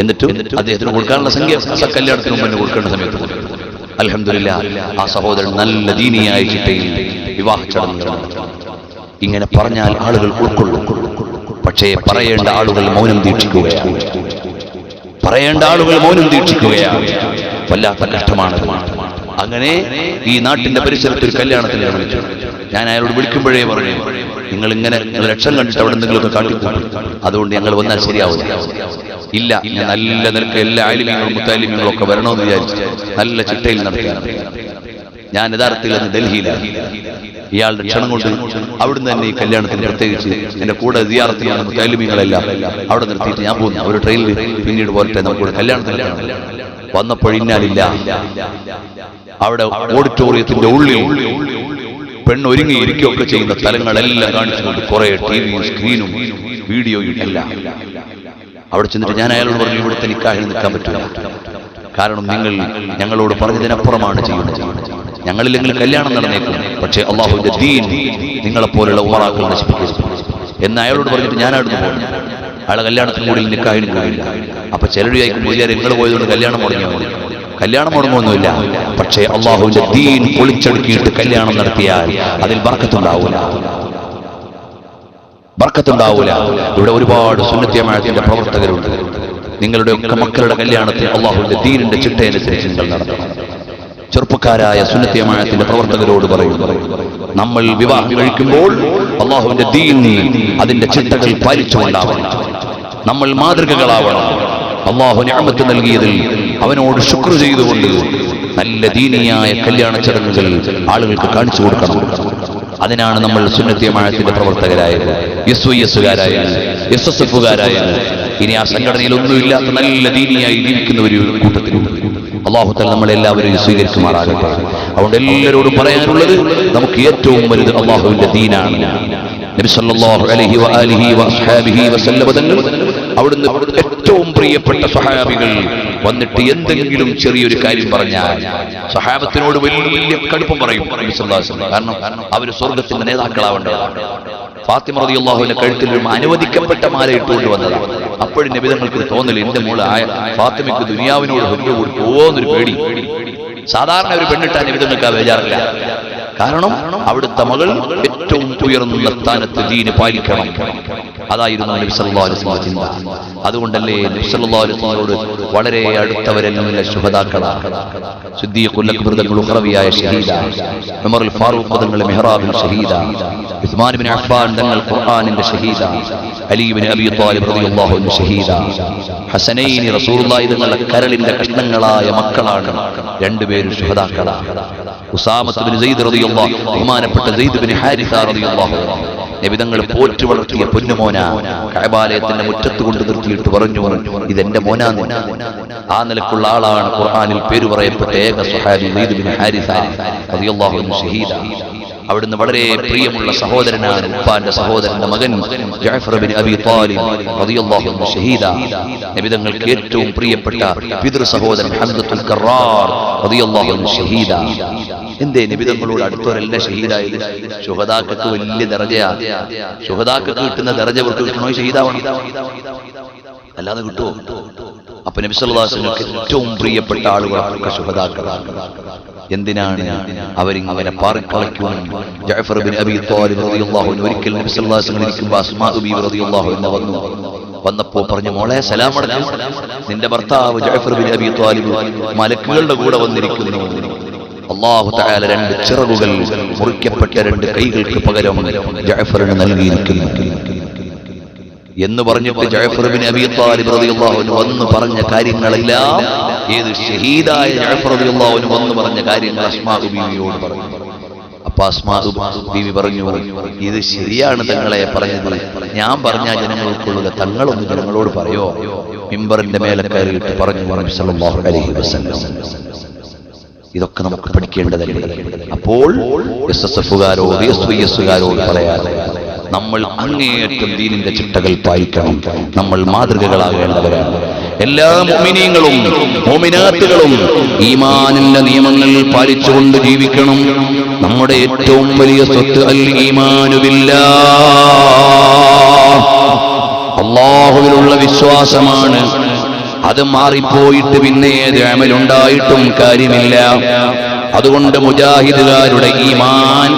എന്നിട്ടും അദ്ദേഹത്തിന് കൊടുക്കാനുള്ള സംഖ്യ കല്യാണത്തിന് മുമ്പ് കൊടുക്കേണ്ട സമയത്ത് അൽഹംദുലില്ലാഹ് ആ സഹോദരൻ നല്ല ദീനിയായ ചിട്ടയിൽ വിവാഹ ചടങ്ങുകൾ നടത്തി. ഇങ്ങനെ പറഞ്ഞാൽ ആളുകൾ ഉൾക്കൊള്ളും. പക്ഷേ പറയേണ്ട ആളുകൾ മൗനം ദീക്ഷിക്കുകയാണ്. വല്ലാത്ത കഷ്ടമാണ്. അങ്ങനെ ഈ നാട്ടിന്റെ പരിസരത്ത് ഒരു കല്യാണത്തിന് വിളിച്ചു. ഞാൻ അയാളോട് വിളിക്കുമ്പോഴേ പറഞ്ഞു, നിങ്ങൾ ഇങ്ങനെ ലക്ഷം കണ്ടിട്ട് അവിടെ എന്തെങ്കിലുമൊക്കെ കാട്ടിക്കൂട്ടും, അതുകൊണ്ട് ഞങ്ങൾ വന്നാൽ ശരിയാവില്ല. ഇല്ല, ഞാൻ നല്ല നിലക്ക് എല്ലാ ആലിമീങ്ങളും മുത്താലിമീങ്ങളും ഒക്കെ വരണമെന്ന് വിചാരിച്ചു നല്ല ചിട്ടയിൽ നടത്തിയാണ്. ഞാൻ യഥാർത്ഥത്തിൽ അന്ന് ഡൽഹിയിലാണ്. ഇയാളുടെ ക്ഷണം കൊണ്ട് അവിടുന്ന് തന്നെ ഈ കല്യാണത്തിന് പ്രത്യേകിച്ച് എന്റെ കൂടെ സിയാറത്തിൽ വന്ന മുത്താലിമീങ്ങളെല്ലാം അവിടെ നിർത്തിയിട്ട് ഞാൻ പോകുന്നു. ഒരു ട്രെയിനിൽ പിന്നീട് പോരട്ടെ, നമുക്കിവിടെ കല്യാണത്തിന് വന്നപ്പോൾ ഇന്നാലില്ല. അവിടെ ഓഡിറ്റോറിയത്തിന്റെ ഉള്ളിൽ പെണ്ണൊരുങ്ങി ഇരിക്കുകയൊക്കെ ചെയ്യുന്ന സ്ഥലങ്ങളെല്ലാം കാണിച്ചുകൊണ്ട് കുറെ ടിവിയും സ്ക്രീനും വീഡിയോയും എല്ലാം. അവിടെ ചെന്നിട്ട് ഞാൻ അയാളോട് പറഞ്ഞു, ഇവിടുത്തെ നിക്കാഹിന് നിൽക്കാൻ പറ്റില്ല. കാരണം നിങ്ങൾ ഞങ്ങളോട് പറഞ്ഞതിനപ്പുറമാണ് ചെയ്യുന്നത്. ഞങ്ങളില്ലെങ്കിൽ കല്യാണം നടന്നേക്കും, പക്ഷേ അള്ളാഹുവിന്റെ ദീൻ നിങ്ങളെപ്പോലുള്ള ഉമറാക്കൾ നശിപ്പിക്കും എന്ന് അയാളോട് പറഞ്ഞിട്ട് ഞാൻ അവിടുന്ന് പോകുന്നു. അയാളെ കല്യാണത്തിന് കൂടി നിക്കാഹിന് പോയില്ല. അപ്പൊ ചിലരുമായിരിക്കും മുതലേ നിങ്ങൾ പോയതുകൊണ്ട് കല്യാണം മുടങ്ങുമൊന്നുമില്ല. പക്ഷേ അള്ളാഹുവിന്റെ ദീൻ പൊളിച്ചടുക്കിയിട്ട് കല്യാണം നടത്തിയാൽ അതിൽ ബർക്കത്തുണ്ടാവൂല. ഇവിടെ ഒരുപാട് സുന്നത്ത് ജമാഅത്തിന്റെ പ്രവർത്തകരുണ്ട്. നിങ്ങളുടെ ഒക്കെ മക്കളുടെ കല്യാണത്തിൽ അള്ളാഹുവിന്റെ ദീനിന്റെ ചിട്ടയനുസരിച്ച് നിങ്ങൾ നടത്തണം. ചെറുപ്പക്കാരായ സുന്നത്ത് ജമാഅത്തിന്റെ പ്രവർത്തകരോട് പറയുന്നു, നമ്മൾ വിവാഹം കഴിക്കുമ്പോൾ അള്ളാഹുവിന്റെ ദീൻ അതിന്റെ ചിട്ടകൾ പാലിച്ചുകൊണ്ടാവണം. നമ്മൾ മാതൃകകളാവണം. അള്ളാഹു നിഅമത്ത് നൽകിയതിൽ അവനോട് ശുക്ർ ചെയ്തുകൊണ്ട് നല്ല ദീനിയായ കല്യാണ ചടങ്ങുകൾ ആളുകൾക്ക് കാണിച്ചു കൊടുക്കണം. അതിനാണ് നമ്മൾ സുന്നത്ത് ജമാഅത്തിന്റെ പ്രവർത്തകരായത്, SYS-കാരായത്, SSF-കാരായത്. ഇനി ആ സംഘടനയിൽ ഒന്നുമില്ലാത്ത നല്ല ദീനിയായി ജീവിക്കുന്ന ഒരു കൂട്ടത്തിലുണ്ട്. അല്ലാഹു തആല നമ്മളെല്ലാവരെയും സ്വീകരിക്കുമാറാകട്ടെ. അതുകൊണ്ട് എല്ലാവരോടും പറയാനുള്ളത്, നമുക്ക് ഏറ്റവും വലുത് അള്ളാഹുവിന്റെ ദീനാണ്. നബി സല്ലല്ലാഹു അലൈഹി വആലിഹി വഅസ്ഹാബിഹി വസല്ലം തങ്ങൾ അവിടുന്ന് ഏറ്റവും പ്രിയപ്പെട്ട സ്വഹാബികൾ വന്നിട്ട് എന്തെങ്കിലും ചെറിയൊരു കാര്യം പറഞ്ഞാൽ സ്വഹാബത്തിനോട് വലിയ കടുപ്പം പറയും നബി സല്ലല്ലാഹു അലൈഹി വസല്ലം. കാരണം അവർ സ്വർഗ്ഗത്തിന്റെ നേതാക്കളാവേണ്ടതാണ്. ഫാത്തിമ റളിയല്ലാഹു അൻഹ കഴുത്തിൽ ഒരു അനുവദിക്കപ്പെട്ട മാല ഇട്ടുകൊണ്ട് വന്നതാണ്. അപ്പോഴും നബി തങ്ങൾക്ക് തോന്നല്, എന്റെ മോള് ഫാത്തിമയ്ക്ക് ദുനിയാവിനോട് ഹുബ്ബ് കൊടുക്കുമോന്നൊരു പേടി. സാധാരണ ഒരു പെണ്ണിട്ടാൻ നബി തങ്ങൾക്ക് ആ ബേജാറില്ല. കാരണം അവിടുത്തെ മകൾ ഏറ്റവും ഉയർന്ന സ്ഥാനത്ത് ദീന് പാലിക്കണം. അതായിരുന്നു നബി സല്ലല്ലാഹു അലൈഹി വസല്ലം ചിന്ത. അതുകൊണ്ടല്ലേ നബി സല്ലല്ലാഹു അലൈഹി വസല്ലമയോട് വളരെ അടുത്തവരെല്ലാം ശുഹദാക്കളാണ്. സിദ്ദീഖുൽ അക്ബർ തങ്ങൾ ഖറവിയായ ഷഹീദ, ഉമർ അൽ ഫാറൂഖ് തങ്ങൾ മിഹ്റാബിൽ ഷഹീദ, ഉസ്മാൻ ഇബ്നു അഫ്ഫാൻ തങ്ങൾ ഖുർആനിന്റെ ഷഹീദ, അലി ഇബ്നു അബി ത്വാലിബ് റളിയല്ലാഹു അൻഹു ഷഹീദ, ഹസനൈനി റസൂലുള്ളാഹി തങ്ങളുടെ കരളിന്റെ കഷ്ണങ്ങളായ മക്കളാണ് രണ്ടുപേരും ശുഹദാക്കളാണ്. ഉസാമത്ത് ഇബ്നു സെയ്ദ് റളിയല്ലാഹു, ബഹുമാനപ്പെട്ട സെയ്ദ് ഇബ്നു ഹാരിസ റളിയല്ലാഹു നബി തങ്ങൾ പോറ്റി വളർത്തിയ പൊന്നുമോന കഅബാലയത്തിന്റെ മുറ്റത്ത് കൊണ്ട് നിർത്തിയിട്ട് പറഞ്ഞു, ഇതെന്റെ മോനാണ്. ആ നിലക്കുള്ള ആളാണ് ഖുർആനിൽ പേര് പറയപ്പെട്ട ഏക സ്വഹാബി സെയ്ദ് ഇബ്നു ഹാരിസ റളിയല്ലാഹു അൻഹു ഷഹീദ. അവിടുന്ന് വളരെ പ്രിയമുള്ള സഹോദരനാണ് ഉപ്പാന്റെ സഹോദരന്റെ മകൻ ജഅഫർ ഇബ്നു അബി ത്വാലിബ് റളിയല്ലാഹു അൻഹു ഷഹീദ. നബി തങ്ങൾക്ക് ഏറ്റവും പ്രിയപ്പെട്ട പിതൃ സഹോദരൻ ഹംസത്തുൽ കറാർ റളിയല്ലാഹു അൻഹു ഷഹീദ. എന്തേ നബി തങ്ങളോട് അടുത്തവരെല്ലാം ഷഹീദായത്? ശുഹദാക്കൾക്ക് വലിയ ദർജയാണ്. ശുഹദാക്കൾക്ക് കിട്ടുന്ന ദർജ അവർക്ക് കിട്ടണോ? ഷഹീദാവണം, അല്ലാതെ കിട്ടുമോ? അപ്പൊ നബി സല്ലല്ലാഹു അലൈഹി വസല്ലം ഏറ്റവും പ്രിയപ്പെട്ട ആളുകളൊക്കെ ശുഹദാക്കളാണ്. എന്തിനാണ് അവരിങ്ങനെ പാറിക്കളയ്ക്കും? ജഅഫർ ഇബ്നു അബി ത്വാലിബ് റളിയല്ലാഹു അൻഹു ഒരിക്കൽ നബി സല്ലല്ലാഹു അലൈഹി വസല്ലം ഇരിക്കുമ്പോൾ അസ്മാ ബീവി റളിയല്ലാഹു അൻഹ വന്നപ്പോ പറഞ്ഞു, മോളെ സലാം അടയ്ക്കും, നിന്റെ ഭർത്താവ് ജഅഫർ ഇബ്നു അബി ത്വാലിബ് മലക്കുകളുടെ കൂടെ വന്നിരിക്കുന്നു. അല്ലാഹു തആല 2 ചിറകുകൾ മുറിക്കപ്പെട്ട 2 കൈകൾക്ക് പകരം ജഅഫറിന് നൽകിയിരിക്കുന്നു എന്ന് പറഞ്ഞിട്ട് ജഅഫർ ഇബ്നു അബി ത്വാലിബ് റളിയല്ലാഹു അൻഹു വന്ന് പറഞ്ഞ കാര്യങ്ങളെല്ലാം ഏത് ഷഹീദായ ജഅഫർ റളിയല്ലാഹു അൻഹു വന്ന് പറഞ്ഞ കാര്യങ്ങൾ അസ്മാ ബീവിയോട് പറഞ്ഞു. അപ്പൊ അസ്മാ ബീവി പറഞ്ഞു, ഇത് ശരിയാണ് തങ്ങളെ പറഞ്ഞത്, ഞാൻ പറഞ്ഞാൽ ജനങ്ങൾ ഉൾക്കൊള്ളുക, തങ്ങളൊന്ന് ജനങ്ങളോട് പറയോ? മിമ്പറിന്റെ മേലെ കയറിയിട്ട് പറഞ്ഞു നബി സല്ലല്ലാഹു അലൈഹി വസല്ലം. ഇതൊക്കെ നമുക്ക് പഠിക്കേണ്ടതല്ലേ? അപ്പോൾ SSF-കാരോട് SYS-കാരോട് പറയാതെ നമ്മൾ അങ്ങേയറ്റം ദീനിന്റെ ചിട്ടകൾ പാലിക്കണം. നമ്മൾ മാതൃകകളാകേണ്ടവരാണ്. എല്ലാ മുഅ്മിനീങ്ങളും മുഅ്മിനാത്തുകളും ഈമാനിന്റെ നിയമങ്ങൾ പാലിച്ചുകൊണ്ട് ജീവിക്കണം. നമ്മുടെ ഏറ്റവും വലിയ സ്വത്ത് അൽ ഈമാനു ബില്ലാഹ്, അല്ലാഹുവിലുള്ള വിശ്വാസമാണ്. അത് മാറിപ്പോയിട്ട് പിന്നെ ഏത് അമലുണ്ടായിട്ടും കാര്യമില്ല. അതുകൊണ്ട് മുജാഹിദുകാരുടെ ഈമാൻ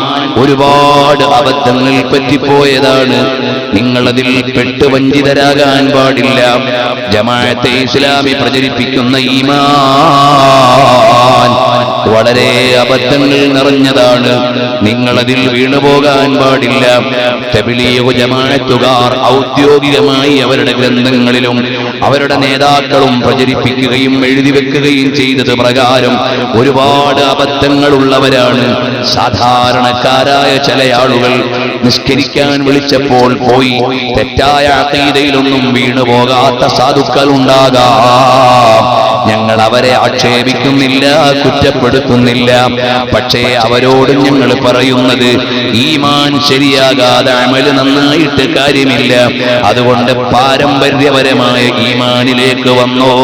ഒരുപാട് അബദ്ധങ്ങൾ പറ്റിപ്പോയതാണ്. നിങ്ങളതിൽ പെട്ട് വഞ്ചിതരാകാൻ പാടില്ല. ജമാഅത്തെ ഇസ്ലാമി പ്രചരിപ്പിക്കുന്ന ഈമാൻ വളരെ അബദ്ധങ്ങൾ നിറഞ്ഞതാണ്. നിങ്ങളതിൽ വീണുപോകാൻ പാടില്ല. തബ്ലീഗ് ജമാഅത്തുകാർ ഔദ്യോഗികമായി അവരുടെ ഗ്രന്ഥങ്ങളിലും അവരുടെ നേതാക്കളും പ്രചരിപ്പിക്കുകയും എഴുതി വെക്കുകയും ചെയ്തത് പ്രകാരം ഒരുപാട് അബദ്ധങ്ങളുള്ളവരാണ്. സാധാരണക്കാരായ ചില ആളുകൾ നിസ്കരിക്കാൻ വിളിച്ചപ്പോൾ പോയി തെറ്റായ അഖീദയിലൊന്നും വീണുപോകാത്ത സാധുക്കൾ ഉണ്ടാകാം. ഞങ്ങൾ അവരെ ആക്ഷേപിക്കുന്നില്ല, കുറ്റപ്പെടുത്തുന്നില്ല. പക്ഷേ അവരോടും ഞങ്ങൾ പറയുന്നത് ഈമാൻ ശരിയാകാതെ അമല് നന്നായിട്ട് കാര്യമില്ല. അതുകൊണ്ട് പാരമ്പര്യപരമായ ഈമാനിലേക്ക് വന്നോ.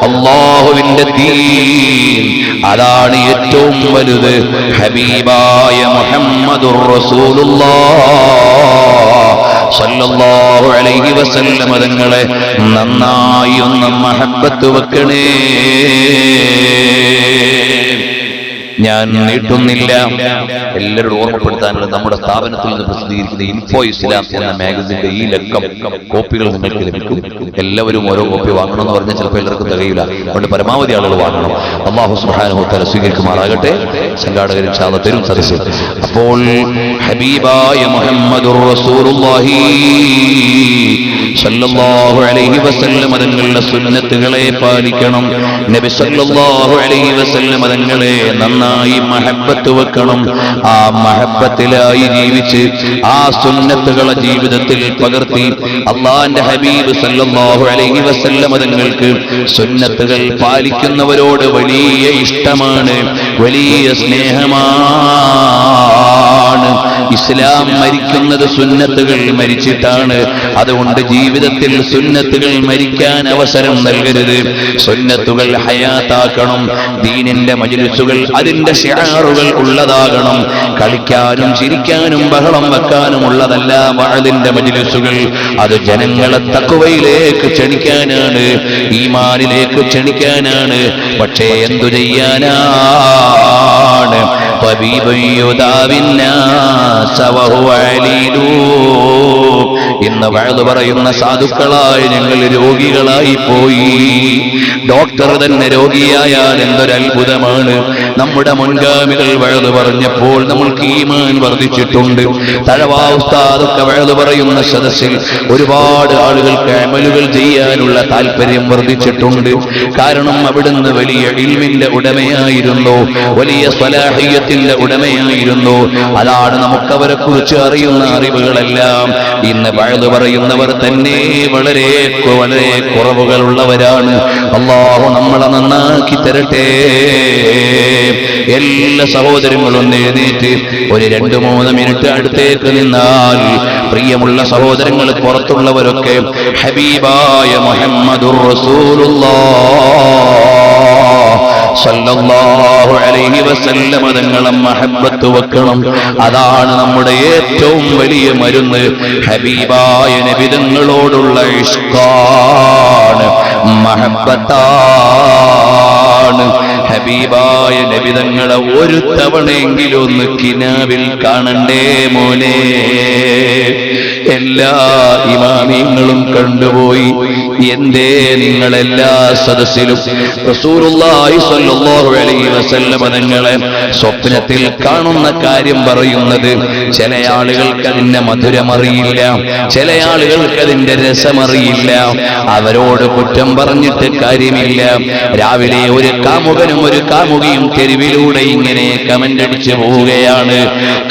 അല്ലാഹുവിന്റെ ദീൻ അതാണ് ഏറ്റവും വലുത്. ഹബീബായ മുഹമ്മദുർ റസൂലുള്ളാഹ് സല്ലല്ലാഹു അലൈഹി വസല്ലം തങ്ങളെ നന്നായി ഒന്ന് മഹബ്ബത്ത് വെക്കണേ. ഞാൻ നീട്ടുന്നില്ല. എല്ലാവരോടും ഓർമ്മപ്പെടുത്താനുള്ളത്, നമ്മുടെ സ്ഥാപനത്തിൽ നിന്ന് പ്രസിദ്ധീകരിക്കുന്ന ഇൻഫോ ഇസ്ലാം എന്ന മാഗസിന്റെ ഈ ലക്കം കോപ്പികൾ നിങ്ങൾക്ക് ലഭിക്കും. എല്ലാവരും ഓരോ കോപ്പി വാങ്ങണമെന്ന് പറഞ്ഞാൽ ചിലപ്പോൾ എല്ലാവർക്കും തികയില്ല. അതുകൊണ്ട് പരമാവധി ആളുകൾ വാങ്ങണം. അല്ലാഹു സുബ്ഹാനഹു വ തആല സ്വീകരിക്കുമാറാകട്ടെ. സംഘാടകർ ഇൻഷാ അല്ലാഹ് തരും സദസ്സിൽ. അപ്പോൾ ഹബീബായ മുഹമ്മദുർ റസൂലുള്ളാഹി സല്ലല്ലാഹു അലൈഹി വസല്ലം തങ്ങളുടെ സുന്നത്തുകളെ പാലിക്കണം. നബി സല്ലല്ലാഹു അലൈഹി വസല്ലം തങ്ങളെ നന്നായി മഹബ്ബത്ത് വെക്കണം. ആ മഹബ്ബത്തിലായി ജീവിച്ച് ആ സുന്നത്തുകളെ ജീവിതത്തിൽ പകർത്തി അല്ലാഹുവിന്റെ ഹബീബ് സല്ലല്ലാഹു അലൈഹി വസല്ലം തങ്ങൾക്ക് സുന്നത്തുകൾ പാലിക്കുന്നവരോട് വലിയ ഇഷ്ടമാണ്, വലിയ സ്നേഹമാണ്. ഇസ്ലാം മരിക്കുന്നത് സുന്നത്തുകൾ മരിച്ചിട്ടാണ്. അതുകൊണ്ട് ജീവിതത്തിൽ സുന്നത്തുകൾ മരിക്കാൻ അവസരം നൽകരുത്. സുന്നത്തുകൾ ഹയാത്താക്കണം. ദീനിന്റെ മജ്‌ലിസുകൾ അതിന്റെ ശിആറുകൾ ഉള്ളതാകണം. കളിക്കാനും ചിരിക്കാനും ബഹളം വെക്കാനും ഉള്ളതല്ല വഅദിന്റെ മജ്‌ലിസുകൾ. അത് ജനങ്ങളെ തഖ്വയിലേക്ക് ക്ഷണിക്കാനാണ്, ഈമാനിലേക്ക് ക്ഷണിക്കാനാണ്. പക്ഷേ എന്തു ചെയ്യാനാണ്? ഇന്ന് വഅദ് പറയുന്ന സാധുക്കളായ ഞങ്ങൾ രോഗികളായി പോയി. ഡോക്ടർ തന്നെ രോഗിയായാൽ എന്തൊരത്ഭുതമാണ്. നമ്മുടെ മുൻഗാമികൾ വഅദ് പറഞ്ഞപ്പോൾ നമ്മൾക്ക് ഈമാൻ വർദ്ധിച്ചിട്ടുണ്ട്. തഴവാ ഉസ്താദൊക്കെ വഅദ് പറയുന്ന സദസ്സിൽ ഒരുപാട് ആളുകൾക്ക് അമലുകൾ ചെയ്യാനുള്ള താല്പര്യം വർദ്ധിച്ചിട്ടുണ്ട്. കാരണം അവിടുന്ന് വലിയ ഇൽമിന്റെ ഉടമയായിരുന്നു, വലിയ സ്വലാഹിയത്തിന്റെ ഉടമയായിരുന്നു. അതാണ് നമുക്കവരെ കുറിച്ച് അറിയുന്ന അറിവുകളെല്ലാം. ഇന്ന് വഅദ് പറയുന്നവർ തന്നെ വളരെ വളരെ കുറവുകളുള്ളവരാണ്. അല്ലാഹു നമ്മളെ നന്നാക്കി തരട്ടെ. എല്ലാ സഹോദരങ്ങളും എഴുന്നേറ്റ് ഒരു 2-3 മിനിറ്റ് അടുത്തേക്ക് നിന്നാൽ, പ്രിയമുള്ള സഹോദരങ്ങൾ പുറത്തുള്ളവരൊക്കെ ഹബീബായ മുഹമ്മദുർ റസൂലുള്ളാഹ് സല്ലല്ലാഹു അലൈഹി വസല്ലം തങ്ങളെ മഹബ്ബത്ത് വെക്കണം. അതാണ് നമ്മുടെ ഏറ്റവും വലിയ മരുന്ന്. ഹബീബായ നബി തങ്ങളോടുള്ള ഇഷ്ഖാണ്, മഹബ്ബത്താണ്. ഹബീബായ നബി തങ്ങളെ ഒരു തവണയെങ്കിലും ഒന്ന് കിനാവിൽ കാണണ്ടേ മോനെ. എല്ലാ ഇമാമിയങ്ങളും കണ്ടുപോയി. എന്തേ നിങ്ങളെല്ലാ സദസ്സിലും റസൂലുള്ളാഹി സ്വല്ലല്ലാഹു അലൈഹി വസല്ലം തങ്ങളെ സ്വപ്നത്തിൽ കാണുന്ന കാര്യം പറയുന്നത്? ചില ആളുകൾക്ക് അതിന്റെ മധുരമറിയില്ല, ചില ആളുകൾക്ക് അതിന്റെ രസമറിയില്ല. അവരോട് കുറ്റം പറഞ്ഞിട്ട് കാര്യമില്ല. രാവിലെ ഒരു കാമുകനും ഒരു കാമുകിയും തെരുവിലൂടെ ഇങ്ങനെ കമന്റ് അടിച്ചു പോവുകയാണ്.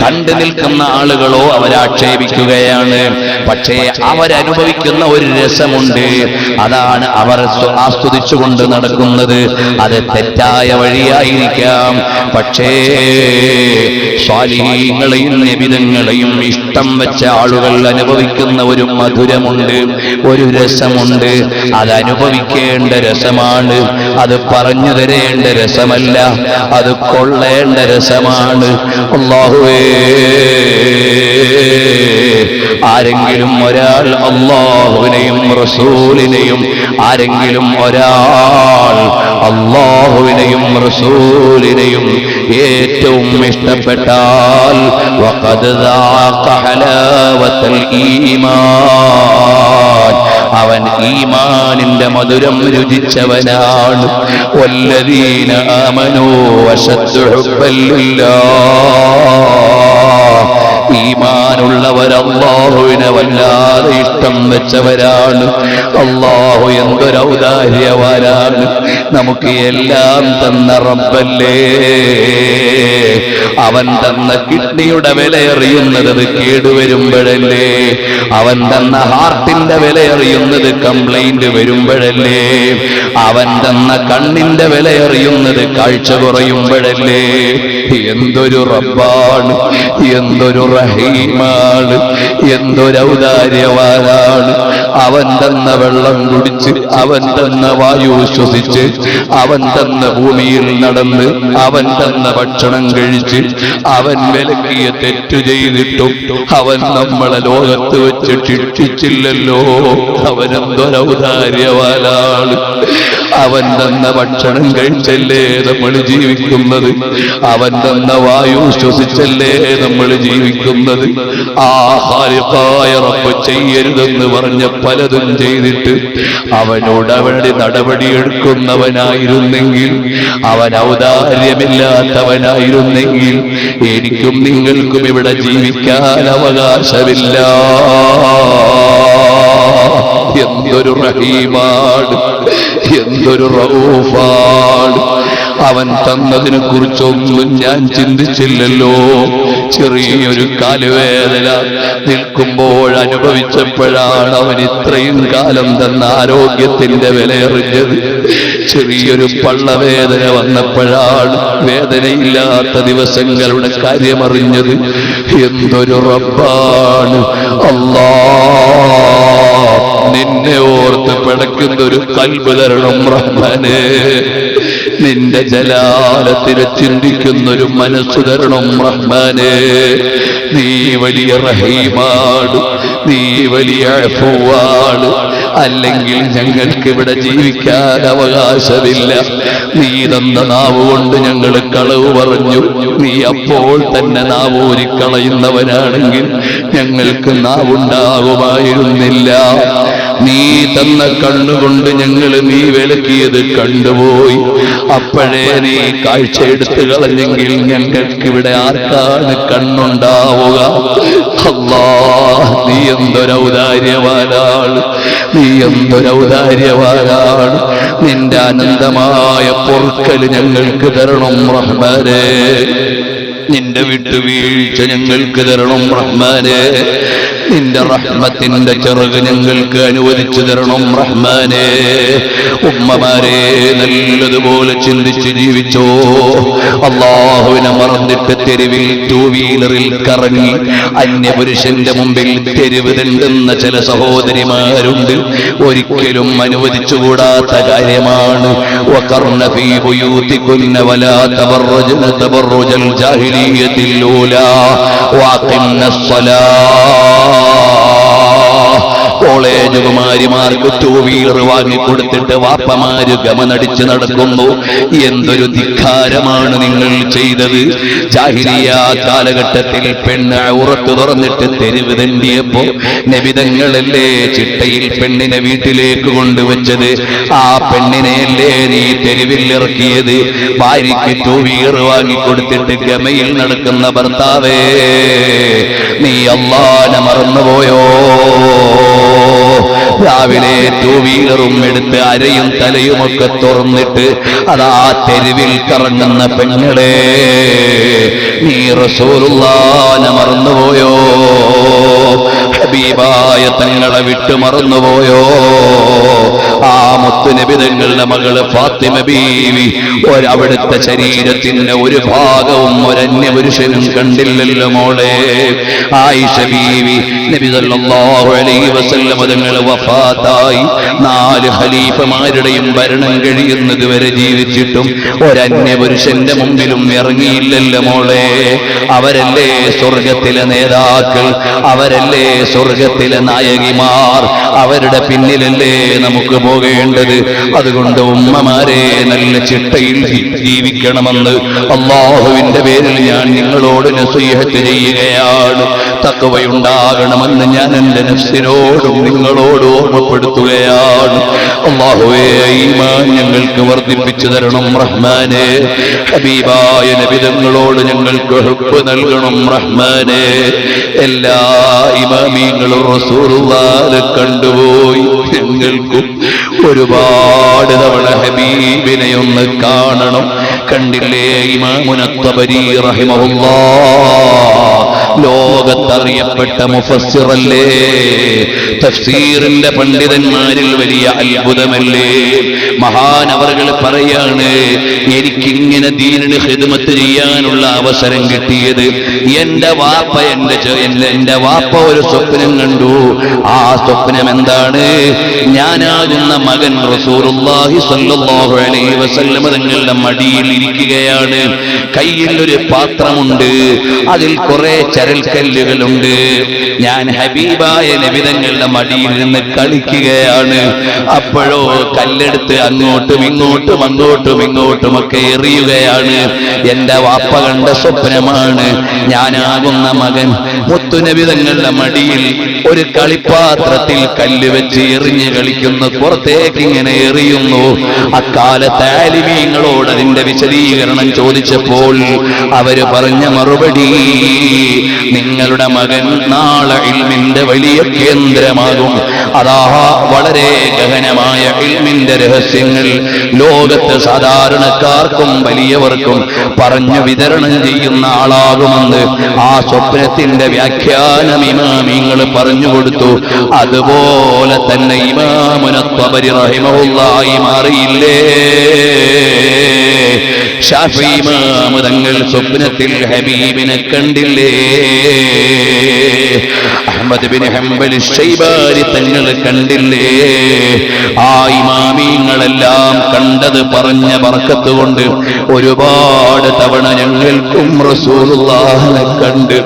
കണ്ടു നിൽക്കുന്ന ആളുകളോ അവരാക്ഷേപിക്കുകയാണ്. പക്ഷേ അവരനുഭവിക്കുന്ന ഒരു രസമുണ്ട്. അതാണ് അവർ ആസ്വദിച്ചുകൊണ്ട് നടക്കുന്നത്. അത് തെറ്റായ വഴിയായിരിക്കാം. പക്ഷേ സ്വാലിഹീങ്ങളെയും നബിതങ്ങളെയും ഇഷ്ടം വെച്ച ആളുകൾ അനുഭവിക്കുന്ന ഒരു മധുരമുണ്ട്, ഒരു രസമുണ്ട്. അത് അനുഭവിക്കേണ്ട രസമാണ്, അത് പറഞ്ഞു തരേണ്ട രസമല്ല, അത് കൊള്ളേണ്ട രസമാണ്. അല്ലാഹുവേ, ആരെങ്കിലും ഒരാൾ അല്ലാഹുവിനെയും റസൂലിനെയും ആരെങ്കിലും ഒരാൾ അല്ലാഹുവിനെയും റസൂലിനെയും ഏറ്റവും ഇഷ്ടപ്പെട്ടാൽ വഖദ് ദാഖ ഹലാവത്തൽ ഈമാൻ, അവൻ ഈമാനിന്റെ മധുരം രുചിച്ചവനാണ്. വല്ലദീന ആമനൂ അശദ്ദു ഹുബ്ബൻ ലില്ലാഹ്, ഈമാനുള്ളവർ അല്ലാഹുവിനെ വല്ലാതെ ഇഷ്ടം വെച്ചവരാണ്. അല്ലാഹു എന്തൊരു ഔദാര്യവാനാണ്, നമുക്ക് എല്ലാം തന്ന റബ്ബല്ലേ. അവൻ തന്ന കിഡ്നിയുടെ വില അറിയുന്നത് അത് കേടുവരുമ്പോഴല്ലേ, അവൻ തന്ന ഹാർട്ടിന്റെ വില അറിയുന്നത് കംപ്ലൈന്റ് വരുമ്പോഴല്ലേ, അവൻ തന്ന കണ്ണിന്റെ വില അറിയുന്നത് കാഴ്ച കുറയുമ്പോഴല്ലേ. എന്തൊരു റബ്ബാണ്, എന്തൊരു റഹീമാണ്, എന്തൊരു ഔദാര്യവാനാണ്. അവൻ തന്ന വെള്ളം കുടിച്ച്, അവൻ തന്ന വായു ശ്വസിച്ച്, അവൻ തന്ന ഭൂമിയിൽ നടന്ന്, അവൻ തന്ന ഭക്ഷണം കഴിച്ച്, അവൻ വിലക്കിയ തെറ്റു ചെയ്തിട്ടും അവൻ നമ്മളെ ലോകത്ത് വെച്ച് ശിക്ഷിച്ചില്ലല്ലോ. അവനെന്തൊരു ഔദാര്യവാനാണ്. അവൻ തന്ന ഭക്ഷണം കഴിച്ചല്ലേ നമ്മൾ ജീവിക്കുന്നത്, അവൻ തന്ന വായു ശ്വസിച്ചല്ലേ നമ്മൾ ജീവിക്കുന്നത്. ആ ഖാലിഖായ റബ്ബ് ചെയ്യരുതെന്ന് പറഞ്ഞ പലതും ചെയ്തിട്ട് അവനോട് അവരുടെ നടപടിയെടുക്കുന്നവനായിരുന്നെങ്കിൽ, അവൻ ഔദാര്യമില്ലാത്തവനായിരുന്നെങ്കിൽ എനിക്കും നിങ്ങൾക്കും ഇവിടെ ജീവിക്കാൻ അവകാശമില്ല. എന്തൊരു റഹീമാണ്, എന്തൊരു റഊഫാണ്. അവൻ തന്നതിനെ കുറിച്ചൊന്നും ഞാൻ ചിന്തിച്ചില്ലല്ലോ. ചെറിയൊരു കാലുവേദന നിൽക്കുമ്പോൾ അനുഭവിച്ചപ്പോഴാണ് അവൻ ഇത്രയും കാലം തന്ന ആരോഗ്യത്തിന്റെ വിലയറിഞ്ഞത്. ചെറിയൊരു പള്ളവേദന വന്നപ്പോഴാണ് വേദനയില്ലാത്ത ദിവസങ്ങളുടെ കാര്യമറിഞ്ഞത്. എന്തൊരു റബ്ബാണ് അല്ലാഹ്. നിന്നെ ഓർത്ത് പിടയ്ക്കുന്ന ഒരു കൽബ് തരണം റഹ്മാനേ. നിന്റെ ജലാലത്തിനെ ചിന്തിക്കുന്നൊരു മനസ്സ് തരണം റഹ്മാനേ. നീ വലിയ റഹീമാണ്, നീ വലിയ അഫ്വാണ്. അല്ലെങ്കിൽ ഞങ്ങൾക്ക് ഇവിടെ ജീവിക്കാൻ അവകാശമില്ല. നീ തന്ന നാവ് കൊണ്ട് ഞങ്ങൾ കളവ് പറഞ്ഞു, നീ അപ്പോൾ തന്നെ നാവൂരിക്കളയുന്നവനാണെങ്കിൽ ഞങ്ങൾക്ക് നാവുണ്ടാകുമായിരുന്നില്ല. നീ തന്ന കണ്ണുകൊണ്ട് ഞങ്ങൾ നീ വിലക്കിയത് കണ്ടുപോയി. അപ്പോഴേ നീ കാഴ്ച എടുത്തു കളഞ്ഞെങ്കിൽ ഞങ്ങൾക്കിവിടെ ആർക്കാണ് കണ്ണുണ്ടാവുക? അല്ലാഹ്, നീ എന്തൊരൗദാര്യവാനാണ്, നീ എന്തൊരൗദാര്യവാനാണ്. നിന്റെ അനന്തമായ പൊറുക്കൽ ഞങ്ങൾക്ക് തരണം റഹ്മാനേ. നിന്റെ വിട്ടുവീഴ്ച ഞങ്ങൾക്ക് തരണം റഹ്മാനേ. നിന്റെ റഹ്മത്തിന്റെ ചിറക് ഞങ്ങൾക്ക് അനുവദിച്ചു തരണം റഹ്മാനേ. ഉമ്മമാരെ നല്ലതുപോലെ ചിന്തിച്ച് ജീവിച്ചോ. അല്ലാഹുവിനെ മറന്നിട്ട് തെരുവിൽ ടൂ വീലറിൽ കറങ്ങി അന്യപുരുഷന്റെ മുമ്പിൽ തെരുവ് തെണ്ടുന്ന ചില സഹോദരിമാരുണ്ട്. ഒരിക്കലും അനുവദിച്ചുകൂടാത്ത കാര്യമാണ്. വഖർന ഫീ ബുയൂതികുന്ന വലാ തബറജ്ന തബറുജൽ ജാഹിലിയ്യത്തിൽ ഊലാ വഅഖിംനസ് സ്വലാ. കോളേജ് കുമാരിമാർക്ക് ടൂ വീലർ വാങ്ങിക്കൊടുത്തിട്ട് വാപ്പമാര് ഗമനടിച്ച് നടക്കുന്നു. എന്തൊരു ധിക്കാരമാണ് നിങ്ങൾ ചെയ്തത്. ജാഹിലിയ്യ കാലഘട്ടത്തിൽ പെണ്ണ് ഔറത്ത് തുറന്നിട്ട് തെരുവ് തെണ്ടിയപ്പോ നബിതങ്ങളല്ലേ ചിട്ടയിൽ പെണ്ണിനെ വീട്ടിലേക്ക് കൊണ്ടുവച്ചത്. ആ പെണ്ണിനെയല്ലേ നീ തെരുവിൽ ഇറക്കിയത്. ഭാര്യയ്ക്ക് ടൂ വീലർ വാങ്ങിക്കൊടുത്തിട്ട് ഗമയിൽ നടക്കുന്ന ഭർത്താവേ, നീ അല്ലാഹുവിനെ മറന്നുപോയോ? രാവിലെ ടൂ വീലറും എടുത്ത് അരയും തലയുമൊക്കെ തുറന്നിട്ട് അതാ തെരുവിൽ കറങ്ങുന്ന പെങ്ങളെ, നീ റസൂലുള്ളാഹിനെ മറന്നുപോയോ? ഹബീബായ തങ്ങളെ വിട്ടുമറന്നുപോയോ? ആ മുത്തുനബി തങ്ങളുടെ മകള് ഫാത്തിമ ബീവി അവിടുത്തെ ശരീരത്തിന്റെ ഒരു ഭാഗവും ഒരന്യപുരുഷനും കണ്ടില്ലല്ലോ മോളെ. ആയിഷ ബീവി നബി സല്ലല്ലാഹു അലൈഹി വസല്ലം തങ്ങൾ വഫാത്തായി 4 ഖലീഫമാരുടെയും ഭരണം കഴിയുന്നത് വരെ ജീവിച്ചിട്ടും ഒരന്യപുരുഷന്റെ മുമ്പിലും ഇറങ്ങിയില്ലല്ലോ മോളെ. അവരല്ലേ സ്വർഗത്തിലെ നേതാക്കൾ, അവരല്ലേ സ്വർഗത്തിലെ നായകിമാർ, അവരുടെ പിന്നിലല്ലേ നമുക്ക് പോകേണ്ടത്. അതുകൊണ്ട് ഉമ്മമാരെ നല്ല ചിട്ടയിൽ ജീവിക്കണമെന്ന് അല്ലാഹുവിന്റെ പേരിൽ ഞാൻ നിങ്ങളോട് നസീഹത്ത് ചെയ്യുകയാണ്. തഖ്വയുണ്ടാകണമെന്ന് ഞാൻ എൻ്റെ നഫ്സിനോടും നിങ്ങളോട് ഓർമ്മപ്പെടുത്തുകയാണ്. അല്ലാഹുവേ, ഈമാൻ ഞങ്ങൾക്ക് വർദ്ധിപ്പിച്ചു തരണം റഹ്മാനേ. ഹബീബായ നബി തങ്ങളോട് ഞങ്ങൾക്ക് ഹുബ്ബ് നൽകണം റഹ്മാനേ. എല്ലാ ഇമാമീങ്ങളും റസൂലുള്ളാഹിനെ കണ്ടുപോയി. ഞങ്ങൾക്കും ഒരുപാട് തവണ ഹബീബിനെ ഒന്ന് കാണണം. കണ്ടില്ലേ ഇമാമുന തബരി റഹിമഹുല്ലാഹ്, ലോകത്തറിയപ്പെട്ട മുഫസ്സിറല്ലേ, തഫ്സീറിന്റെ പണ്ഡിതന്മാരിൽ വലിയ അത്ഭുതമല്ലേ. മഹാനവറുകൾ പറയാണ്, എനിക്കിങ്ങനെ ദീനിന് ഖിദ്മത്ത് ചെയ്യാനുള്ള അവസരം കിട്ടിയത് എന്റെ വാപ്പ ഒരു സ്വപ്നം കണ്ടു. ആ സ്വപ്നം എന്താണ്? ഞാനാകുന്ന മകൻ റസൂലുള്ളാഹി സ്വല്ലല്ലാഹു അലൈഹി വസല്ലം തങ്ങളുടെ മടിയിൽ ഇരിക്കുകയാണ്. കയ്യിൽ ഒരു പാത്രമുണ്ട്, അതിൽ കുറെ ചരൽക്കല്ലുകളുണ്ട്. ഞാൻ ഹബീബായ നബി തങ്ങളുടെ മടിയിൽ നിന്ന് കളിക്കുകയാണ്. അപ്പോഴോ കല്ലെടുത്ത് അങ്ങോട്ടും ഇങ്ങോട്ടും ഒക്കെ എറിയുകയാണ്. എന്റെ വാപ്പ കണ്ട സ്വപ്നമാണ്. ഞാനാകുന്ന മകൻ മുത്തുനബി തങ്ങളുടെ മടിയിൽ ഒരു കളിപ്പാത്രത്തിൽ കല്ല് വെച്ച് എറിഞ്ഞ് കളിക്കുന്നു, പുറത്തേക്ക് ഇങ്ങനെ എറിയുന്നു. അക്കാലത്തെ ആലിമീങ്ങളോട് അതിന്റെ വിശദീകരണം ചോദിച്ചപ്പോൾ അവര് പറഞ്ഞ മറുപടി, നിങ്ങളുടെ മകൻ നാളെ ഇൽമിന്റെ വലിയ കേന്ദ്രമാകും. അതാ വളരെ ഗഹനമായ ഇൽമിന്റെ രഹസ്യങ്ങൾ ലോകത്ത് സാധാരണക്കാർക്കും വലിയവർക്കും പറഞ്ഞു വിതരണം ചെയ്യുന്ന ആളാകുമെന്ന് ആ സ്വപ്നത്തിന്റെ വ്യാഖ്യാനം ഇമാമിങ്ങൾ പറഞ്ഞു കൊടുത്തു. അതുപോലെ തന്നെ ഇമാമുന തബരി റഹിമഹുല്ലാഹി മാറിയില്ലേ. ശാഫി ഇമാം തങ്ങൾ സ്വപ്നത്തിൽ ഹബീബിനെ കണ്ടില്ലേ. അഹ്മദ് ബിൻ ഹംബൽ ശൈബാനി തങ്ങൾ കണ്ടില്ലേ. ആ ഇമാമിങ്ങളെല്ലാം കണ്ടത് പറഞ്ഞ ബർക്കത്ത് കൊണ്ട് ഒരുപാട് തവണ ഞങ്ങൾക്കും റസൂലുള്ളാഹിനെ കണ്ട്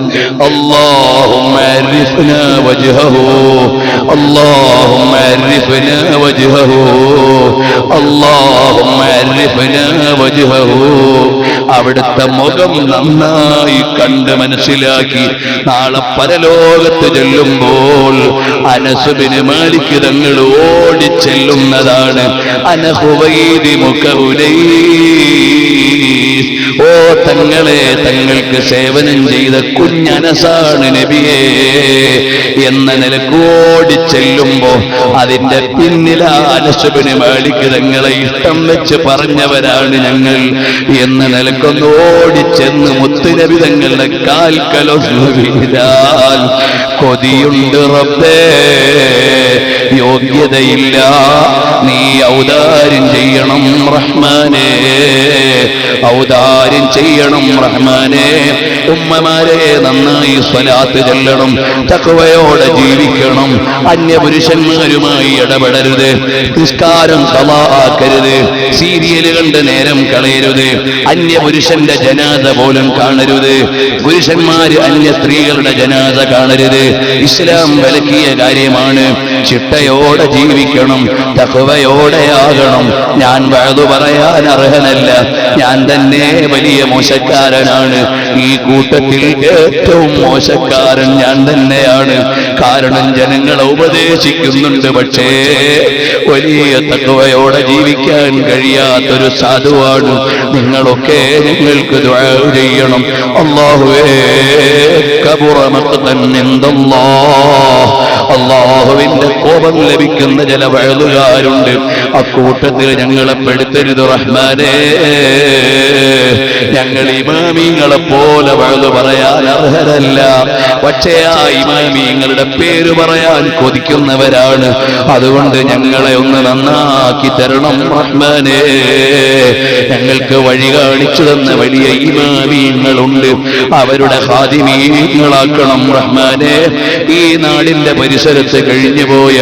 അല്ലാഹുമ്മ അരിഫ്നാ വജ്ഹഹു, അല്ലാഹുമ്മ അരിഫ്നാ വജ്ഹഹു, അല്ലാഹുമ്മ അരിഫ്നാ വജ്ഹഹു. അവിടുത്തെ മുഖം നന്നായി കണ്ട് മനസ്സിലാക്കി നാളെ പരലോകത്ത് ചെല്ലുമ്പോൾ അനസ് ബിൻ മാലിക് തങ്ങൾ ഓടിച്ചെല്ലുന്നതാണ്. അനഹുവൈദി മുഖഉലൈ, ഓ തങ്ങളെ, തങ്ങൾക്ക് സേവനം ചെയ്ത കുഞ്ഞനസാണ് നബിയേ എന്ന നിലക്ക് ഓടിച്ചെല്ലുമ്പോ അതിന്റെ പിന്നിൽ അനസ് ബിൻ മാലിക് തങ്ങളെ ഇഷ്ടം വെച്ച് പറഞ്ഞവരാണ് ഞങ്ങൾ എന്ന നിലക്കൊന്ന് ഓടിച്ചെന്ന് മുത്തുനബി തങ്ങളുടെ കാൽക്കലൊന്നു വീഴാൻ കൊതിയുണ്ട് റബ്ബേ. യോഗ്യതയില്ല, നീ ഔദാര്യം ചെയ്യണം റഹ്മാനേ, ഔദാര്യം ചെയ്യണം റഹ്മാനേ. ഉമ്മമാരെ നന്നായി സ്വലാത്ത് ചൊല്ലണം, തഖ്വയോടെ ജീവിക്കണം, അന്യപുരുഷന്മാരുമായി ഇടപെടരുത്, നിസ്കാരം ഖളാ ആക്കരുത്, സീരിയൽ കണ്ട് നേരം കളയരുത്, അന്യപുരുഷന്റെ ജനാസ പോലും കാണരുത്, പുരുഷന്മാര് അന്യ സ്ത്രീകളുടെ ജനാസ കാണരുത്. ഇസ്ലാം വിലക്കിയ കാര്യമാണ്. ചിട്ടയോടെ ജീവിക്കണം, തഖ്വയോടെയാകണം. ഞാൻ വഅദ് പറയാൻ അർഹനല്ല, ഞാൻ തന്നെ വലിയ മോശക്കാരനാണ്. ഈ കൂട്ടത്തിൽ ഏറ്റവും മോശക്കാരൻ ഞാൻ തന്നെയാണ്. കാരണം ജനങ്ങളെ ഉപദേശിക്കുന്നുണ്ട്, പക്ഷേ വലിയ തഖ്വയോടെ ജീവിക്കാൻ കഴിയാത്തൊരു സാധുവാണ്. നിങ്ങളൊക്കെ നിങ്ങൾക്ക് ദുആ ചെയ്യണം. അല്ലാഹുവേ, കബുറ മഖ്തൻ ഇൻദല്ലാഹ് അള്ളാഹുവിന്റെ കോപം ലഭിക്കുന്ന ചില വഴുതുകാരുണ്ട്. അക്കൂട്ടത്തിൽ ഞങ്ങളെ പെടുത്തരുത് റഹ്മാനേ. ഞങ്ങൾ ഇമാമിങ്ങളെ പോലെ വഴുതു പറയാൻ അർഹരല്ല. പക്ഷേ ആ ഇമാമിങ്ങളുടെ പേര് പറയാൻ കൊതിക്കുന്നവരാണ്. അതുകൊണ്ട് ഞങ്ങളെ ഒന്ന് നന്നാക്കി തരണം റഹ്മാനേ. ഞങ്ങൾക്ക് വഴി കാണിച്ചു തന്ന വലിയ ഇമാമിങ്ങളുണ്ട്, അവരുടെ ഖാദിമീങ്ങളാക്കണം റഹ്മാനേ. ഈ നാടിന്റെ പരിസരത്ത് കഴിഞ്ഞുപോയ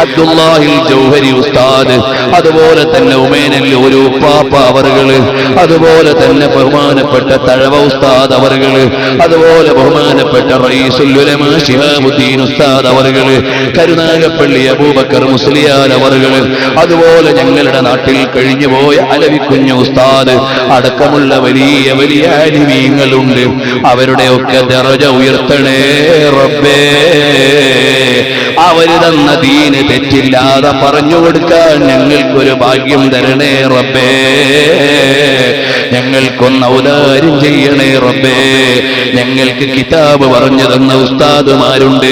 അബ്ദുല്ലാഹിൽ ജൗഹരി ഉസ്താദ്, അതുപോലെ തന്നെ ഉമേനല്ലൂർ ഉപ്പാപ്പ അവറുകള്, അതുപോലെ തന്നെ ബഹുമാനപ്പെട്ട തഴവ ഉസ്താദ് അവറുകള്, അതുപോലെ ബഹുമാനപ്പെട്ട റഈസുൽ ഉലമാ ശിഹാബുദ്ദീൻ ഉസ്താദ് അവറുകള്, കരുനാഗപ്പള്ളി അബൂബക്കർ മുസ്ലിയാർ അവറുകള്, അതുപോലെ ഞങ്ങളുടെ നാട്ടിൽ കഴിഞ്ഞുപോയ അലവിക്കുഞ്ഞ് ഉസ്താദ് അടക്കമുള്ള വലിയ വലിയ ആലിമീങ്ങളുണ്ട്. അവരുടെയൊക്കെ ദറജ ഉയർത്തണേ റബ്ബേ. അവര് തന്ന ദീന് തെറ്റില്ലാതെ പറഞ്ഞു കൊടുക്കാൻ ഞങ്ങൾക്കൊരു ഭാഗ്യം തരണേ റബ്ബേ. ഞങ്ങൾക്കൊന്ന് ഔദാര്യം ചെയ്യണേ റബ്ബേ. ഞങ്ങൾക്ക് കിതാബ് പറഞ്ഞു തന്ന ഉസ്താദുമാരുണ്ട്.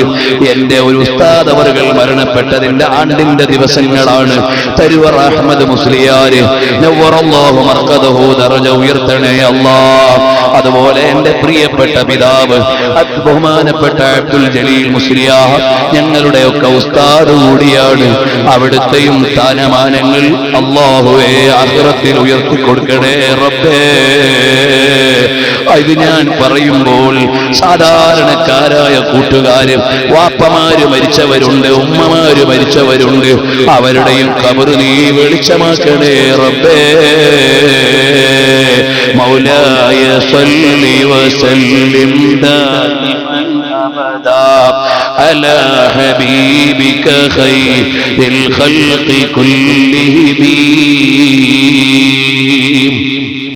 എന്റെ ഒരു ഉസ്താദ് അവറുകൾ മരണപ്പെട്ടതിന്റെ ആണ്ടിന്റെ ദിവസങ്ങളാണ്. തരുവർ അഹ്മദ് മുസ്ലിയാര് നവ്വറല്ലാഹു മർഖദഹു ദറജ ഉയർത്തണേ അല്ലാഹ്. അതുപോലെ എന്റെ പ്രിയപ്പെട്ട പിതാവ് ബഹുമാനപ്പെട്ട അബ്ദുൽ ജലീൽ മുസ്ലിയാർ ഞങ്ങളുടെയൊക്കെ ഉസ്താദ് കൂടിയാണ്. അവിടുത്തെയും സ്ഥാനമാനങ്ങൾ അല്ലാഹുവേ ആഖിറത്തിൽ ഉയർത്തി കൊടുക്കണേ റബ്ബേ. ഇത് ഞാൻ പറയുമ്പോൾ സാധാരണക്കാരായ കൂട്ടുകാര്, വാപ്പമാര് മരിച്ചവരുണ്ട്, ഉമ്മമാര് മരിച്ചവരുണ്ട്. അവരുടെയും ഖബർ നീ വെളിച്ചമാക്കണേ റബ്ബേ. മൗലായ സല്ലി വസല്ലിം ദായിമൻ അബദാ അലാ ഹബീബിക ഖൈറിൽ ഖൽഖി കുല്ലിഹിം.